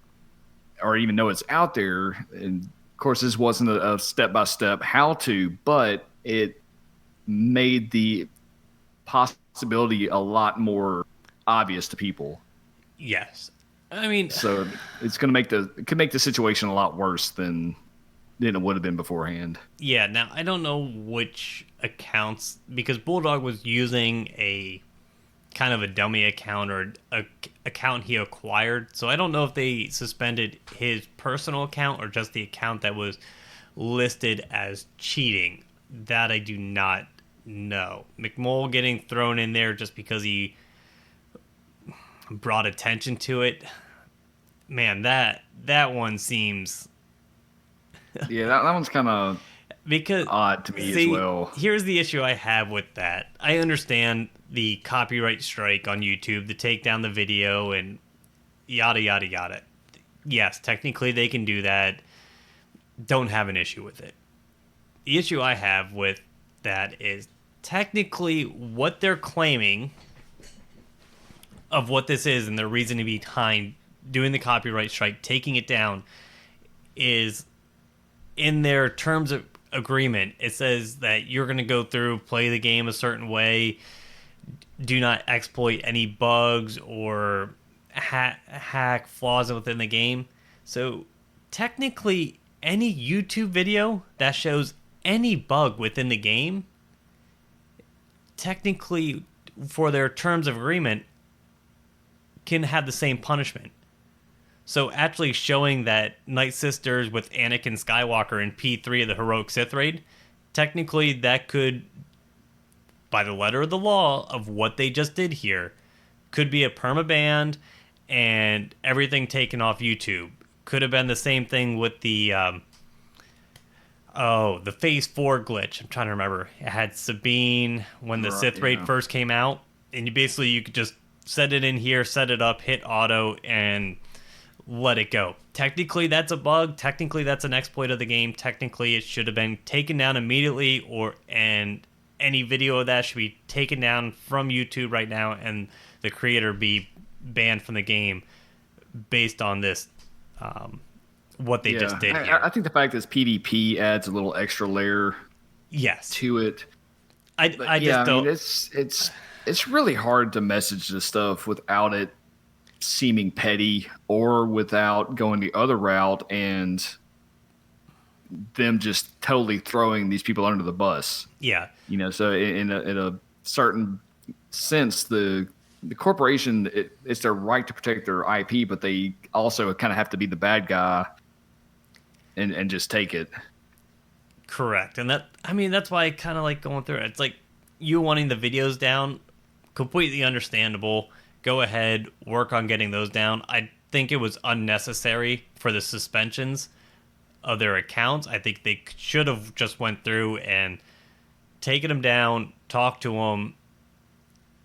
S3: or even know it's out there. And of course, this wasn't a step-by-step how-to, but it made the possibility a lot more obvious to people.
S2: Yes. I mean,
S3: so it's going to make the situation a lot worse than it would have been beforehand.
S2: Yeah. Now, I don't know which accounts, because Bulldog was using a kind of a dummy account or a account he acquired. So I don't know if they suspended his personal account or just the account that was listed as cheating. That I do not know. McMull getting thrown in there just because he brought attention to it. Man, that one seems...
S3: Yeah, that one's kind of odd to me as well.
S2: Here's the issue I have with that. I understand the copyright strike on YouTube to take down the video and yada, yada, yada. Yes, technically they can do that. Don't have an issue with it. The issue I have with that is technically what they're claiming of what this is and their reasoning behind doing the copyright strike, taking it down, is in their terms of agreement. It says that you're going to go through, play the game a certain way, do not exploit any bugs or hack flaws within the game. So technically, any YouTube video that shows any bug within the game, technically, for their terms of agreement, can have the same punishment. So actually showing that Night Sisters with Anakin Skywalker in P3 of the Heroic Sith Raid, technically that could, by the letter of the law of what they just did here, could be a permaban and everything taken off YouTube. Could have been the same thing with the the Phase 4 glitch. I'm trying to remember. It had Sabine when the Sith Raid first came out, and you could just set it in here, set it up, hit auto, and let it go. Technically, that's a bug. Technically, that's an exploit of the game. Technically, it should have been taken down immediately, and any video of that should be taken down from YouTube right now, and the creator be banned from the game based on this, what they just did here.
S3: I think the fact that it's PvP adds a little extra layer to it. It's really hard to message this stuff without it seeming petty or without going the other route and them just totally throwing these people under the bus.
S2: Yeah.
S3: So in a certain sense, the corporation, it's their right to protect their IP, but they also kind of have to be the bad guy and just take it.
S2: Correct. And that's why I kind of like going through it. It's like you wanting the videos down, completely understandable. Go ahead, work on getting those down. I think it was unnecessary for the suspensions of their accounts. I think they should have just went through and taken them down, talked to them,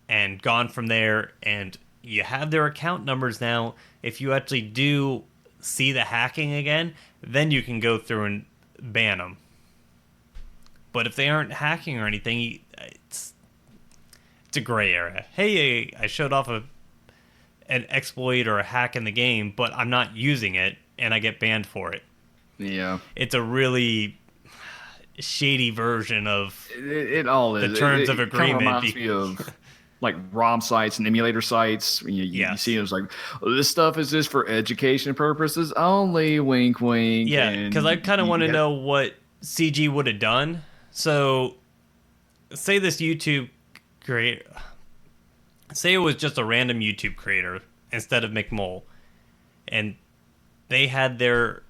S2: and gone from there. And you have their account numbers now. If you actually do see the hacking again, then you can go through and ban them. But if they aren't hacking or anything, it's a gray area. Hey, I showed off an exploit or a hack in the game, but I'm not using it, and I get banned for it.
S3: Yeah.
S2: It's a really shady version of
S3: it all is.
S2: The terms of agreement.
S3: Kind of reminds me of like ROM sites and emulator sites. You see it was like, this stuff is just for education purposes only, wink, wink.
S2: Yeah, because I kind of want to know what CG would have done. So, say this YouTube creator, say it was just a random YouTube creator instead of McMole, and they had their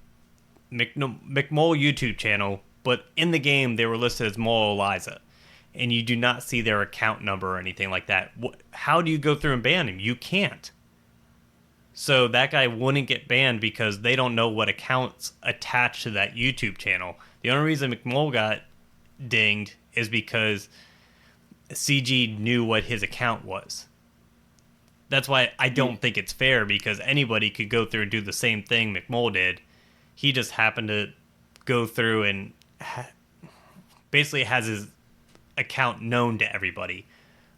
S2: McMole YouTube channel, but in the game they were listed as Mole Eliza, and you do not see their account number or anything like that. How do you go through and ban him? You can't. So that guy wouldn't get banned because they don't know what accounts attached to that YouTube channel. The only reason McMole got dinged is because CG knew what his account was. That's why I don't think it's fair, because anybody could go through and do the same thing McMole did. He just happened to go through and basically has his account known to everybody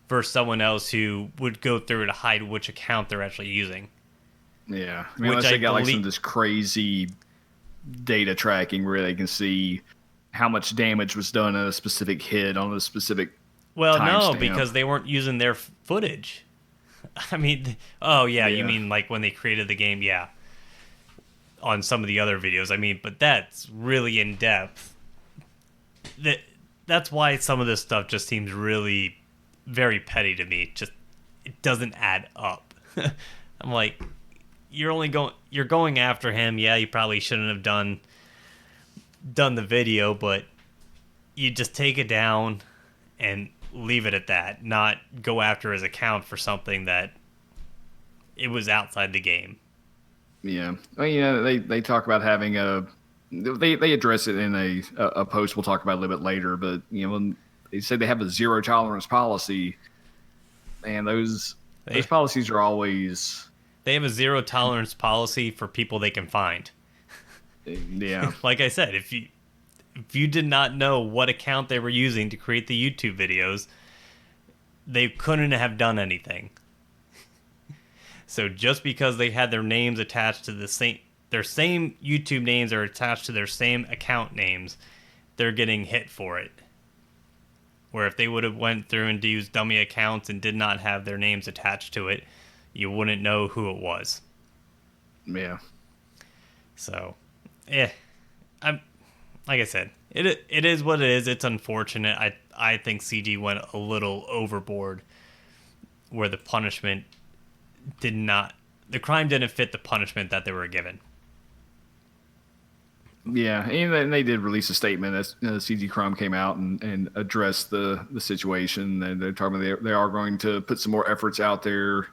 S2: versus someone else who would go through to hide which account they're actually using.
S3: Yeah. Unless they got like some of this crazy data tracking where they can see how much damage was done in a specific hit on a specific
S2: no, because they weren't using their footage. I mean, you mean like when they created the game, on some of the other videos. I mean, but that's really in depth. That's why some of this stuff just seems really very petty to me. Just, it doesn't add up. I'm like, you're going after him. Yeah, you probably shouldn't have done the video, but you just take it down and leave it at that, not go after his account for something that it was outside the game.
S3: Yeah. Well, they talk about having they address it in a post we'll talk about a little bit later, but when they say they have a zero tolerance policy, and those policies are always,
S2: they have a zero tolerance policy for people they can find.
S3: Yeah.
S2: Like I said, if you did not know what account they were using to create the YouTube videos, they couldn't have done anything. So just because they had their names attached to their same YouTube names are attached to their same account names, they're getting hit for it. Where if they would have went through and used dummy accounts and did not have their names attached to it, you wouldn't know who it was.
S3: Yeah.
S2: So, I'm like I said, it is what it is. It's unfortunate. I think CG went a little overboard, where the punishment the crime didn't fit the punishment that they were given.
S3: Yeah, and they did release a statement as CG Crumb came out and addressed the situation. And they're talking about they are going to put some more efforts out there,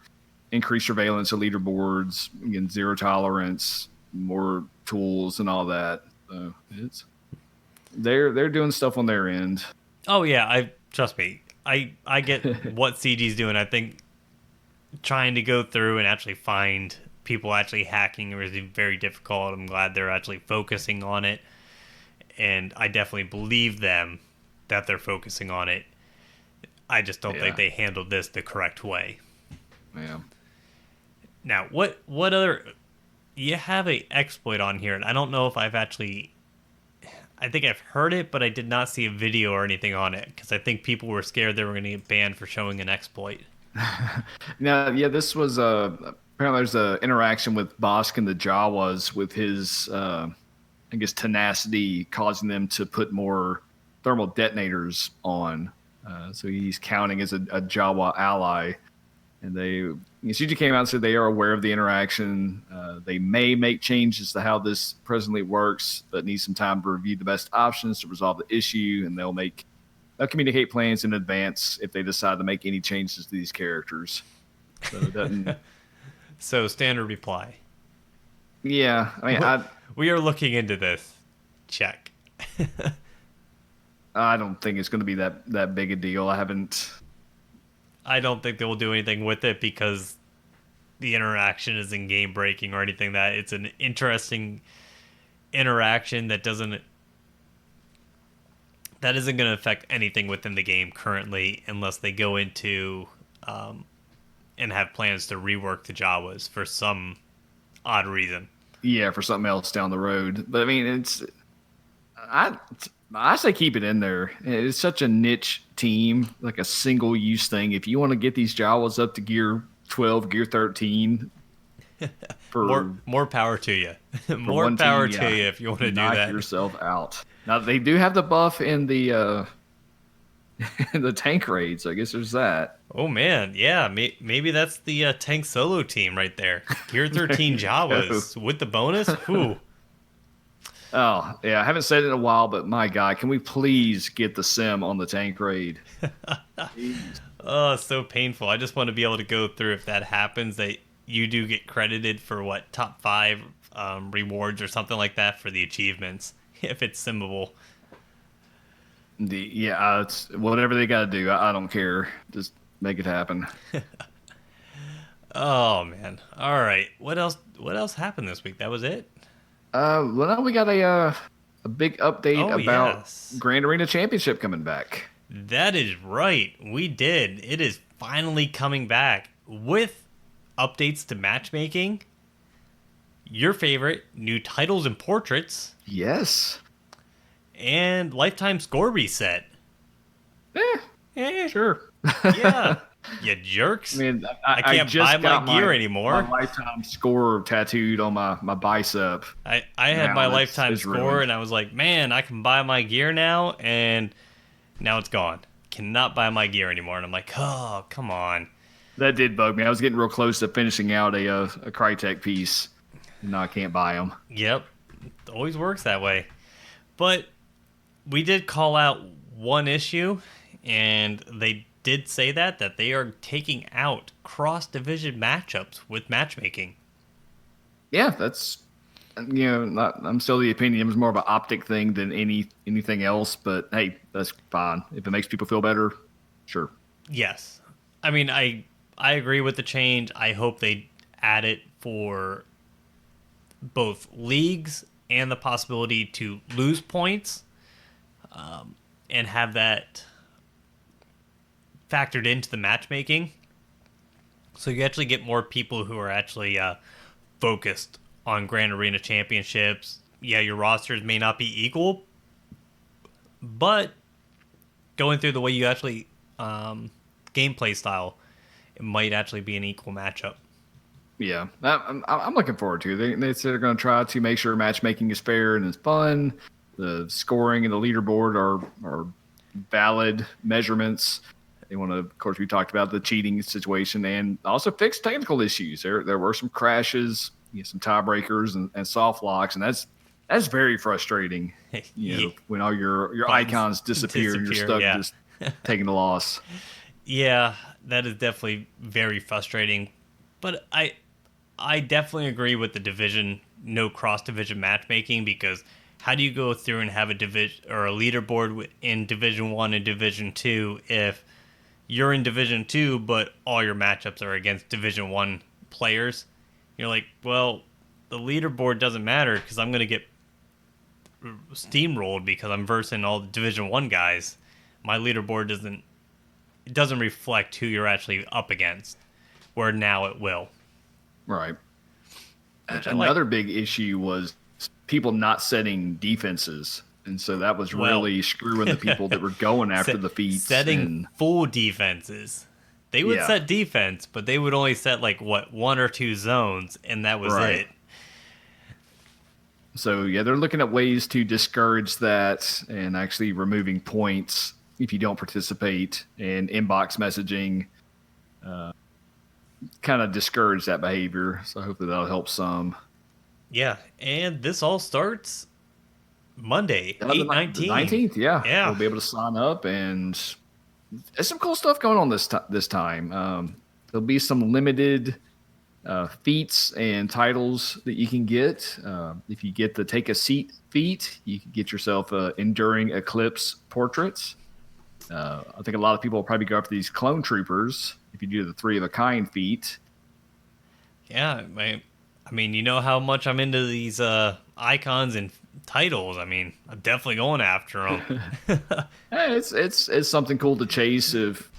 S3: increase surveillance of leaderboards, again, zero tolerance, more tools, and all that. So they're doing stuff on their end.
S2: Oh yeah, I trust me. I get what CG's doing. I think trying to go through and actually find people actually hacking is very difficult. I'm glad they're actually focusing on it, and I definitely believe them that they're focusing on it. I just don't think they handled this the correct way.
S3: Yeah.
S2: Now, what other... You have a exploit on here, and I don't know if I've actually... I think I've heard it, but I did not see a video or anything on it, because I think people were scared they were going to get banned for showing an exploit.
S3: Now, yeah, this was apparently there's an interaction with Bosk and the Jawas with his, I guess, tenacity causing them to put more thermal detonators on. So he's counting as a Jawa ally. And CG came out and said they are aware of the interaction. They may make changes to how this presently works, but need some time to review the best options to resolve the issue, and they'll communicate plans in advance if they decide to make any changes to these characters. So it doesn't.
S2: So standard reply.
S3: Yeah, I mean,
S2: we are looking into this. Check.
S3: I don't think it's going to be that big a deal.
S2: I don't think they will do anything with it because the interaction isn't game breaking or anything. That it's an interesting interaction that isn't going to affect anything within the game currently, unless they go into and have plans to rework the Jawas for some odd reason.
S3: Yeah, for something else down the road. But I mean, I say keep it in there. It's such a niche team, like a single-use thing. If you want to get these Jawas up to gear 12, gear 13,
S2: more power to you. More power to you if you want to do that.
S3: Knock yourself out. Now they do have the buff in the the tank raid, so I guess there's that.
S2: Oh man, yeah, maybe that's the tank solo team right there. Gear 13 Jawas with the bonus. Ooh.
S3: Oh, yeah, I haven't said it in a while, but my God, can we please get the sim on the tank raid?
S2: Oh, so painful. I just want to be able to go through if that happens, that you do get credited for top 5 rewards or something like that for the achievements, if it's simmable.
S3: It's whatever they got to do. I don't care. Just make it happen.
S2: Oh, man. All right. What else happened this week? That was it?
S3: Well, now we got a big update about Grand Arena Championship coming back.
S2: That is right. We did. It is finally coming back with updates to matchmaking, your favorite new titles and portraits.
S3: Yes.
S2: And lifetime score reset.
S3: Sure.
S2: Yeah. You jerks.
S3: I mean,
S2: I can't buy my gear anymore.
S3: My lifetime score tattooed on my bicep.
S2: I had my lifetime score ruined. And I was like, man, I can buy my gear now, and now it's gone. Cannot buy my gear anymore. And I'm like, oh, come on.
S3: That did bug me. I was getting real close to finishing out a Crytek piece. No, I can't buy them.
S2: Yep. It always works that way. But we did call out one issue, and they did say that they are taking out cross-division matchups with matchmaking.
S3: Yeah, that's, I'm still the opinion it was more of an optic thing than anything else, but hey, that's fine. If it makes people feel better, sure.
S2: Yes. I mean, I agree with the change. I hope they add it for both leagues and the possibility to lose points, and have that factored into the matchmaking, so you actually get more people who are actually focused on Grand Arena Championships. Yeah, your rosters may not be equal, but going through the way you actually gameplay style, it might actually be an equal matchup.
S3: Yeah, I'm looking forward to it. They said they're going to try to make sure matchmaking is fair and it's fun. The scoring and the leaderboard are valid measurements. They want to, of course, we talked about the cheating situation and also fix technical issues. There were some crashes, some tiebreakers and soft locks, and that's very frustrating.
S2: Yeah.
S3: When all your
S2: Buttons
S3: icons disappear and you're stuck
S2: yeah.
S3: just taking the loss.
S2: Yeah, that is definitely very frustrating. But I definitely agree with the division, no cross division matchmaking, because how do you go through and have a division or a leaderboard in Division 1 and Division 2 if you're in Division 2 but all your matchups are against Division 1 players? You're like, well, the leaderboard doesn't matter because I'm going to get steamrolled because I'm versing all the Division 1 guys. My leaderboard doesn't reflect who you're actually up against, where now it will.
S3: Right.
S2: Which
S3: Another big issue was people not setting defenses. And so that was really screwing the people that were going after the feats.
S2: Setting full defenses. They would set defense, but they would only set one or two zones, and that was it.
S3: So, they're looking at ways to discourage that and actually removing points if you don't participate, and inbox messaging kind of discourage that behavior. So hopefully that'll help some.
S2: Yeah, and this all starts Monday, 8/19.
S3: The 19th, yeah.
S2: Yeah.
S3: We'll be able to sign up, and there's some cool stuff going on this time. There'll be some limited feats and titles that you can get. If you get the Take a Seat feat, you can get yourself Enduring Eclipse portraits. I think a lot of people will probably go after these clone troopers if you do the 3 of a kind feat.
S2: Yeah, I mean, you know how much I'm into these icons and titles. I mean, I'm definitely going after them.
S3: Hey, it's something cool to chase if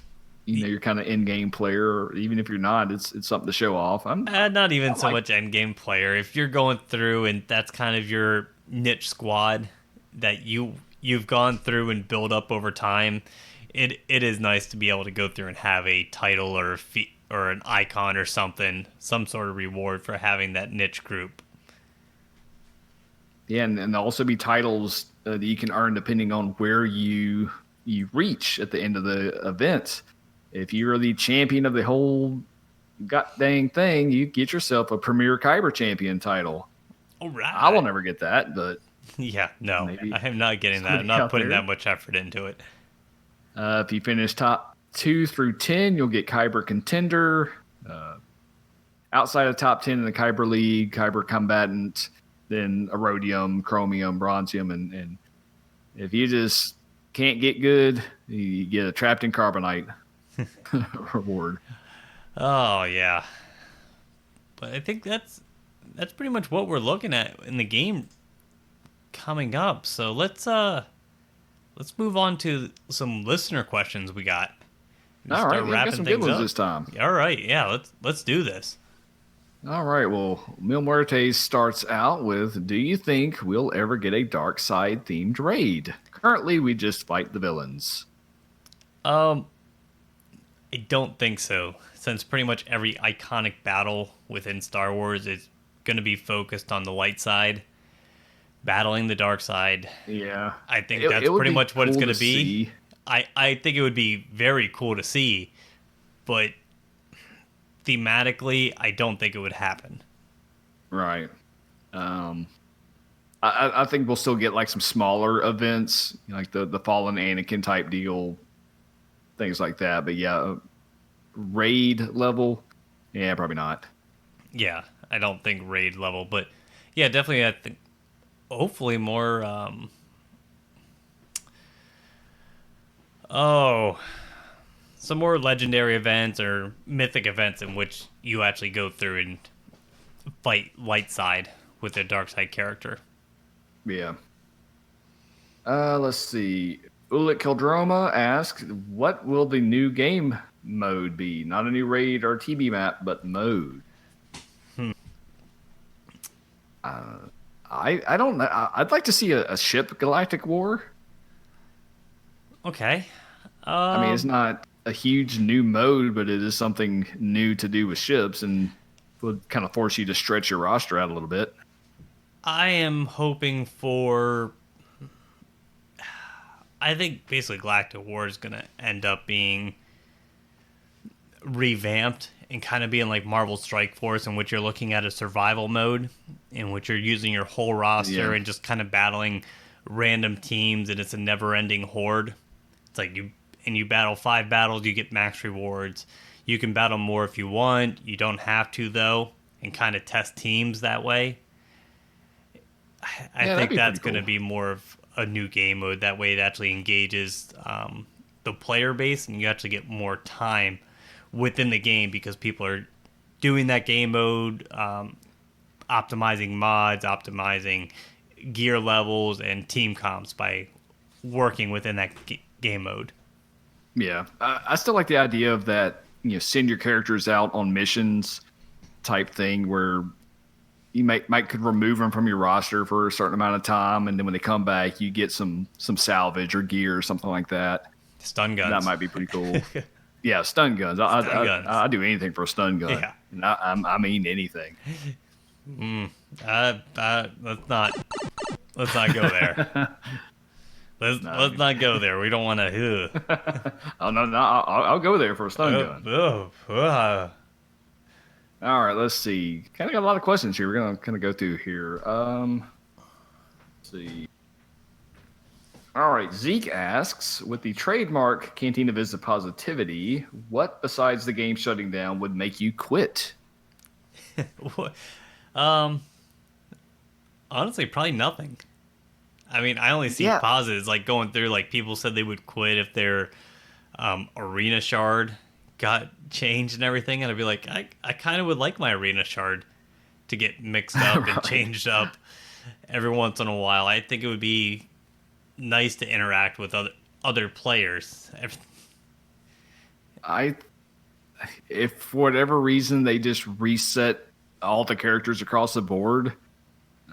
S3: you're kind of in-game player, or even if you're not, it's something to show off.
S2: Not even so much end-game player. If you're going through and that's kind of your niche squad that you've gone through and build up over time, it is nice to be able to go through and have a title or a feat or an icon or something, some sort of reward for having that niche group.
S3: Yeah, and there'll also be titles that you can earn depending on where you reach at the end of the event. If you're the champion of the whole god dang thing, you get yourself a Premier Kyber Champion title.
S2: All right.
S3: I will never get that, but
S2: yeah, no, I am not getting that. I'm not putting that much effort into it.
S3: If you finish top 2 through 10, you'll get Kyber Contender. Outside of top 10 in the Kyber League, Kyber Combatant, then Erodium, Chromium, Bronzium, and if you just can't get good, you get a Trapped in Carbonite reward.
S2: Oh yeah, but I think that's pretty much what we're looking at in the game coming up. So let's move on to some listener questions we got.
S3: All right, we got some good ones this time.
S2: All right, yeah, let's do this.
S3: All right, well, Mil Muertes starts out with, do you think we'll ever get a dark side themed raid? Currently, we just fight the villains.
S2: I don't think so, since pretty much every iconic battle within Star Wars is going to be focused on the light side, battling the dark side.
S3: Yeah.
S2: I think that's pretty much what it's going to be.
S3: See.
S2: I think it would be very cool to see, but thematically, I don't think it would happen.
S3: Right. I think we'll still get like some smaller events, like the Fallen Anakin type deal, things like that. But yeah, raid level, yeah, probably not.
S2: Yeah, I don't think raid level, but yeah, definitely. I think hopefully more. Some more legendary events or mythic events in which you actually go through and fight light side with a dark side character.
S3: Yeah. Let's see. Ulit Keldroma asks, what will the new game mode be? Not a new raid or TB map, but mode. I don't know. I'd like to see a ship Galactic War.
S2: Okay.
S3: I mean, it's not a huge new mode, but it is something new to do with ships. And would kind of force you to stretch your roster out a little bit.
S2: I am hoping for. I think basically Galactic War is going to end up being revamped and kind of being like Marvel Strike Force, in which you're looking at a survival mode, in which you're using your whole roster and just kind of battling random teams, and it's a never-ending horde. It's like you battle 5 battles, you get max rewards. You can battle more if you want. You don't have to, though, and kind of test teams that way. I think that's going to be more of a new game mode. That way it actually engages the player base, and you actually get more time within the game because people are doing that game mode, optimizing mods, optimizing gear levels, and team comps by working within that game mode.
S3: Yeah, I still like the idea of that, send your characters out on missions type thing where you might could remove them from your roster for a certain amount of time, and then when they come back, you get some salvage or gear or something like that.
S2: Stun guns.
S3: That might be pretty cool. Yeah, stun guns. I do anything for a stun gun.
S2: Yeah.
S3: And I mean anything.
S2: Let's not go there. Let's not go there. We don't want to.
S3: Oh no, I'll go there for a stun gun. All right, let's see. Kind of got a lot of questions here. We're gonna kind of go through here. Let's see. All right, Zeke asks, with the trademark Cantina Visit Positivity, what besides the game shutting down would make you quit?
S2: Honestly, probably nothing. I mean, I only see positives, like going through, like people said they would quit if their arena shard got changed and everything, and I'd be like, I kind of would like my arena shard to get mixed up and changed up every once in a while. I think it would be nice to interact with other players.
S3: If for whatever reason they just reset all the characters across the board,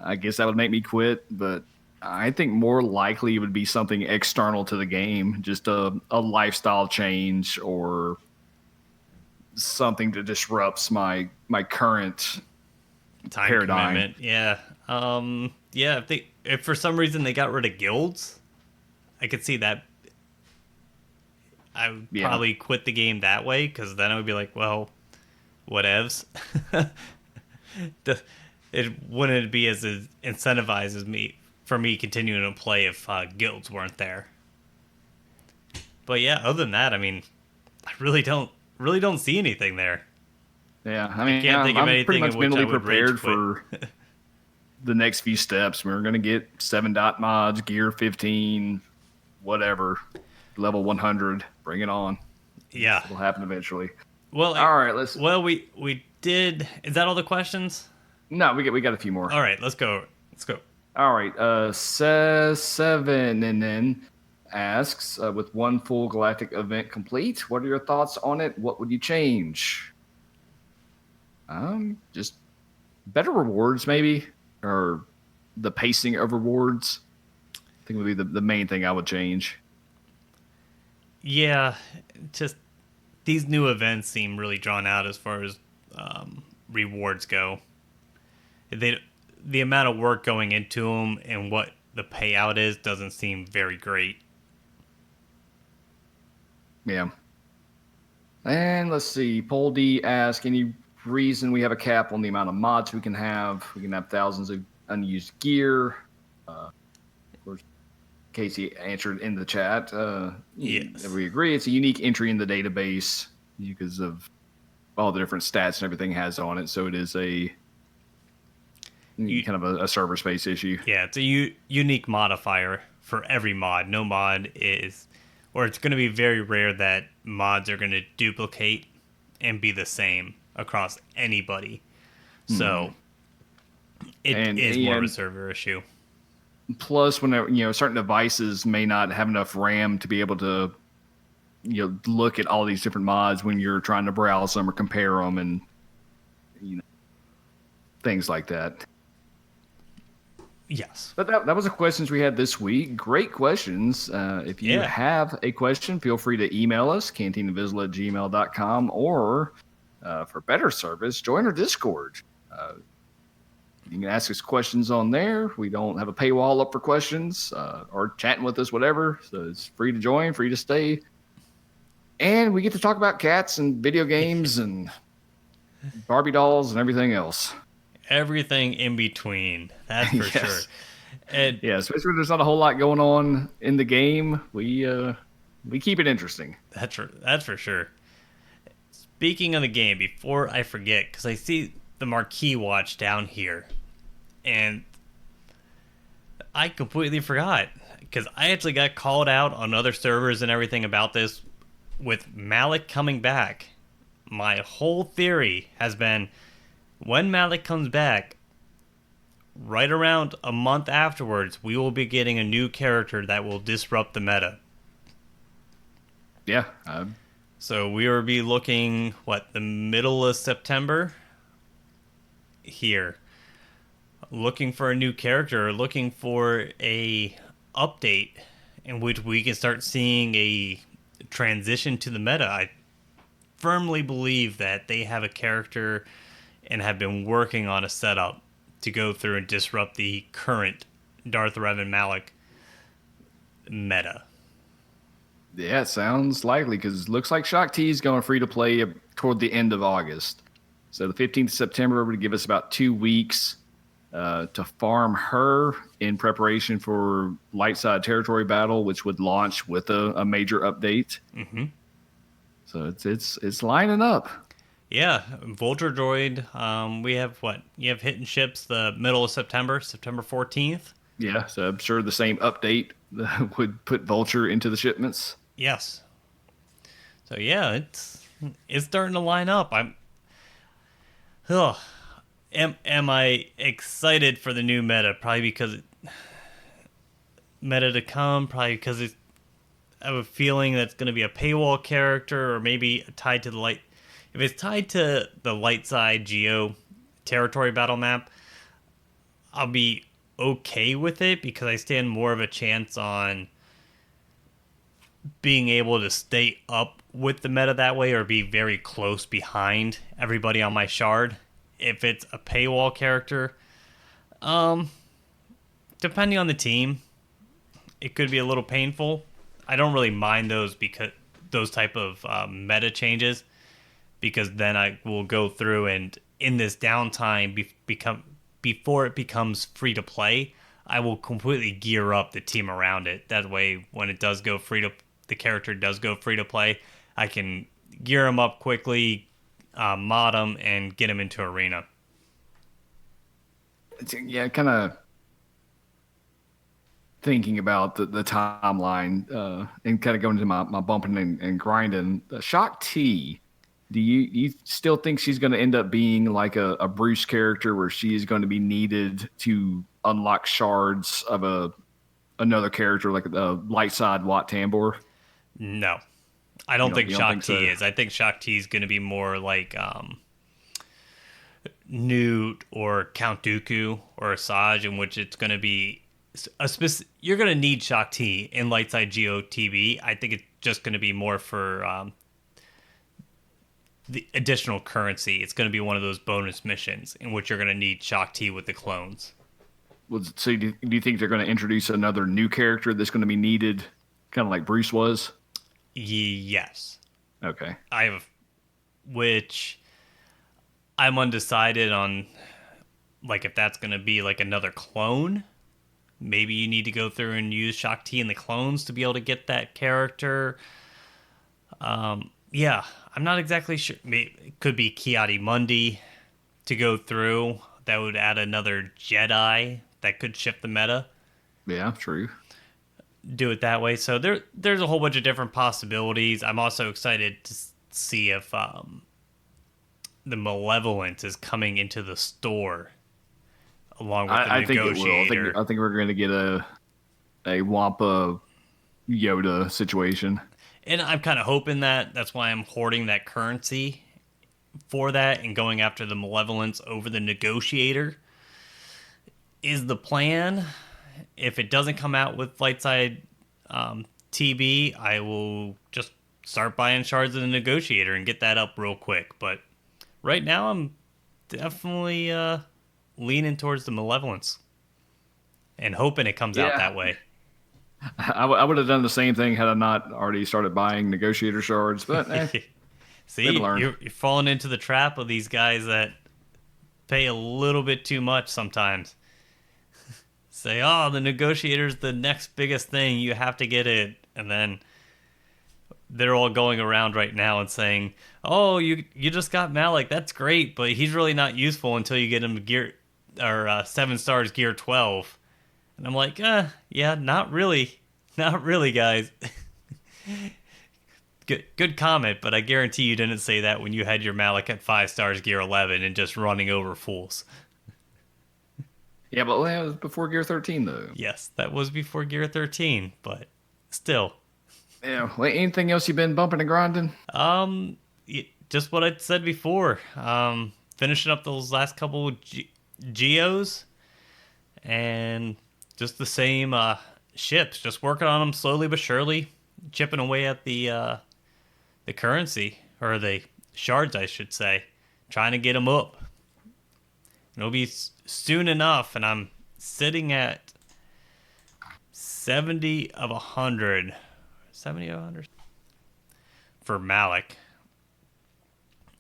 S3: I guess that would make me quit. But I think more likely it would be something external to the game, just a lifestyle change or something that disrupts my current
S2: time
S3: paradigm.
S2: Commitment. Yeah. Yeah, if for some reason they got rid of guilds, I could see that. I would probably quit the game that way, because then I would be like, well, whatevs. It wouldn't be as incentivized as for me continuing to play if guilds weren't there. But yeah, other than that, I mean, I really don't see anything there.
S3: Yeah, I mean,
S2: can't think of anything
S3: pretty much
S2: in which
S3: mentally
S2: I would
S3: prepared for the next few steps. We're going to get 7-dot mods, gear 15, whatever, level 100. Bring it on.
S2: Yeah,
S3: it'll happen eventually.
S2: Well,
S3: all right, let's.
S2: Well, we did. Is that all the questions?
S3: No, we got a few more.
S2: All right, let's go.
S3: All right, says 7 and then asks, with one full galactic event complete, what are your thoughts on it? What would you change? Just better rewards, maybe, or the pacing of rewards. I think would be the main thing I would change.
S2: Yeah, just these new events seem really drawn out as far as rewards go. The amount of work going into them and what the payout is doesn't seem very great.
S3: Yeah. And let's see. Paul D asks, any reason we have a cap on the amount of mods we can have? We can have thousands of unused gear. Of course, Casey answered in the chat.
S2: Yes.
S3: We agree. It's a unique entry in the database because of all the different stats and everything has on it. So it is a kind of a server space issue.
S2: Yeah, it's a unique modifier for every mod. No mod is, or it's going to be very rare that mods are going to duplicate and be the same across anybody. So it is more of a server issue.
S3: Plus, when certain devices may not have enough RAM to be able to look at all these different mods when you're trying to browse them or compare them and things like that.
S2: Yes.
S3: But that was the questions we had this week. Great questions. If you have a question, feel free to email us, cantinavisla@gmail.com, or for better service, join our Discord. You can ask us questions on there. We don't have a paywall up for questions or chatting with us, whatever. So it's free to join, free to stay. And we get to talk about cats and video games and Barbie dolls and everything else.
S2: Everything in between. That's for sure. And
S3: yeah, especially when there's not a whole lot going on in the game. We keep it interesting.
S2: That's for sure. Speaking of the game, before I forget, because I see the marquee watch down here, and I completely forgot, because I actually got called out on other servers and everything about this. With Malak coming back, my whole theory has been, when Malak comes back, right around a month afterwards, we will be getting a new character that will disrupt the meta.
S3: Yeah.
S2: So we will be looking, the middle of September? Here. Looking for a new character, looking for a update in which we can start seeing a transition to the meta. I firmly believe that they have a character and have been working on a setup to go through and disrupt the current Darth Revan Malak meta.
S3: Yeah, it sounds likely because it looks like Shock T is going free to play toward the end of August. So the 15th of September would give us about 2 weeks to farm her in preparation for light side territory battle, which would launch with a major update.
S2: Mm-hmm.
S3: So it's lining up.
S2: Yeah, Vulture Droid. We have you have hitting ships the middle of September 14th.
S3: Yeah, so I'm sure the same update would put Vulture into the shipments.
S2: Yes. So yeah, it's starting to line up. Am I excited for the new meta? Probably because meta to come. Probably because I have a feeling that's going to be a paywall character, or maybe tied to the light. If it's tied to the light side Geo territory battle map, I'll be okay with it because I stand more of a chance on being able to stay up with the meta that way, or be very close behind everybody on my shard. If it's a paywall character, depending on the team, it could be a little painful. I don't really mind those type of meta changes, because then I will go through and in this downtime before it becomes free to play, I will completely gear up the team around it. That way, when it does go the character does go free to play, I can gear them up quickly, mod them, and get them into arena.
S3: Yeah, kind of thinking about the timeline and kind of going into my bumping and grinding. Shock T, do you still think she's going to end up being like a Bruce character where she is going to be needed to unlock shards of another character like a light side Wat Tambor?
S2: No. I don't think Shock T is.
S3: So?
S2: I think Shock T is going to be more like Newt or Count Dooku or Asajj, in which it's going to be you're going to need Shock T in Lightside GOTB. I think it's just going to be more for the additional currency. It's going to be one of those bonus missions in which you're going to need Shock T with the clones.
S3: So do you think they're going to introduce another new character that's going to be needed, kind of like Bruce was?
S2: Yes.
S3: Okay.
S2: Which I'm undecided on, like, if that's going to be like another clone. Maybe you need to go through and use Shock T and the clones to be able to get that character. Yeah, I'm not exactly sure. It could be Ki-Adi-Mundi to go through. That would add another Jedi that could shift the meta.
S3: Yeah, true.
S2: Do it that way. So there's a whole bunch of different possibilities. I'm also excited to see if the Malevolence is coming into the store along with the Negotiator.
S3: I think we're going to get a Wampa Yoda situation.
S2: And I'm kind of hoping that's why I'm hoarding that currency for that and going after the Malevolence over the Negotiator is the plan. If it doesn't come out with Lightside TB, I will just start buying shards of the Negotiator and get that up real quick. But right now I'm definitely leaning towards the malevolence and hoping it comes out that way.
S3: I would have done the same thing had I not already started buying negotiator shards, but
S2: See, you're falling into the trap of these guys that pay a little bit too much sometimes. Say, oh, the negotiator's the next biggest thing, you have to get it. And then they're all going around right now and saying, oh, you just got Malak, that's great, but he's really not useful until you get him gear, or 7 stars gear 12. And I'm like, yeah, not really, guys. Good comment, but I guarantee you didn't say that when you had your Malak at 5 stars gear 11 and just running over fools.
S3: Yeah, but that was before gear 13, though.
S2: Yes, that was before gear 13, but still.
S3: Yeah, well, anything else you've been bumping and grinding?
S2: Just what I said before. Finishing up those last couple geos, and just the same ships. Just working on them slowly but surely, chipping away at the currency, or the shards, I should say, trying to get them up. It'll be soon enough, and I'm sitting at 70 of 100. 70 of 100 for Malak,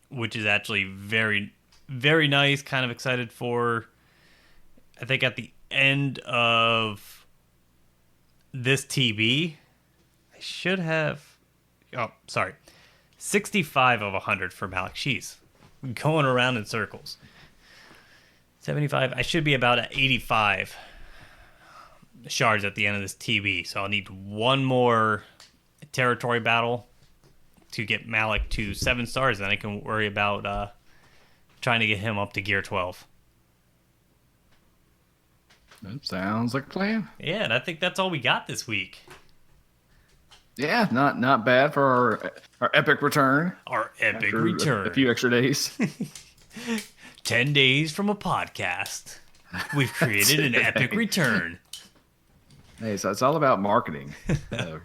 S2: which is actually very, very nice. Kind of excited for, I think at the end of this TB, I should have, 65 of 100 for Malak. Jeez, going around in circles. 75, I should be about at 85 shards at the end of this TB, so I'll need one more territory battle to get Malak to 7 stars, then I can worry about trying to get him up to gear 12.
S3: That sounds like a plan.
S2: Yeah, and I think that's all we got this week.
S3: Yeah, not bad for our epic return.
S2: Our epic return.
S3: A few extra days.
S2: 10 days from a podcast. We've created an epic return.
S3: Hey, so it's all about marketing.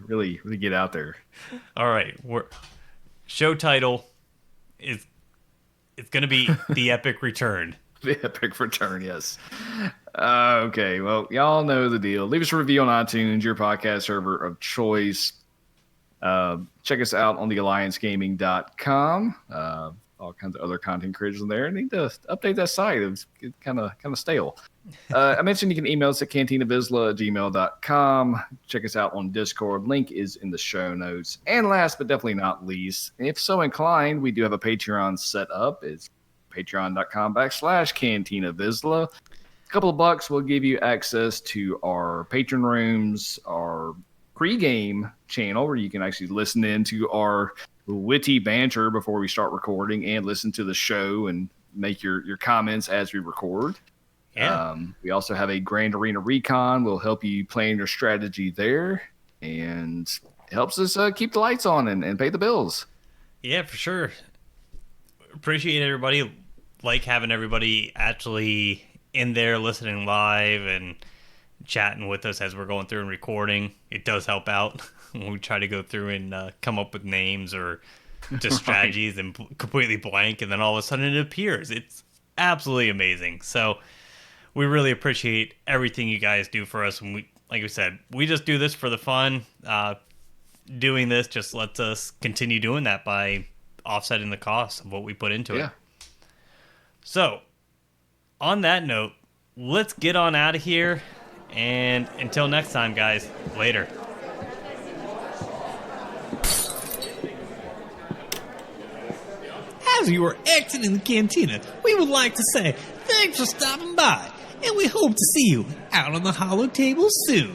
S3: Really get out there.
S2: All right, show title is it's going to be The Epic Return.
S3: The Epic Return, yes. Okay, well, y'all know the deal. Leave us a review on iTunes, your podcast server of choice. Check us out on thealliancegaming.com. All kinds of other content creators in there. I need to update that site. It's kind of stale. I mentioned you can email us at cantinavisla@gmail.com. Check us out on Discord. Link is in the show notes. And last but definitely not least, if so inclined, we do have a Patreon set up. It's patreon.com/cantinavisla. A couple of bucks will give you access to our patron rooms, our pregame channel where you can actually listen in to our witty banter before we start recording and listen to the show and make your comments as we record.
S2: Yeah.
S3: We also have a Grand Arena Recon. We'll help you plan your strategy there, and it helps us keep the lights on and pay the bills.
S2: Yeah, for sure. Appreciate everybody. Like having everybody actually in there listening live and chatting with us as we're going through and recording. It does help out when we try to go through and come up with names or just strategies and completely blank, and then all of a sudden it appears. It's absolutely amazing. So we really appreciate everything you guys do for us. And we, like we said, we just do this for the fun. Doing this just lets us continue doing that by offsetting the cost of what we put into it. So on that note, let's get on out of here. And until next time, guys, later.
S1: As you are exiting the cantina, we would like to say thanks for stopping by, and we hope to see you out on the hollow table soon.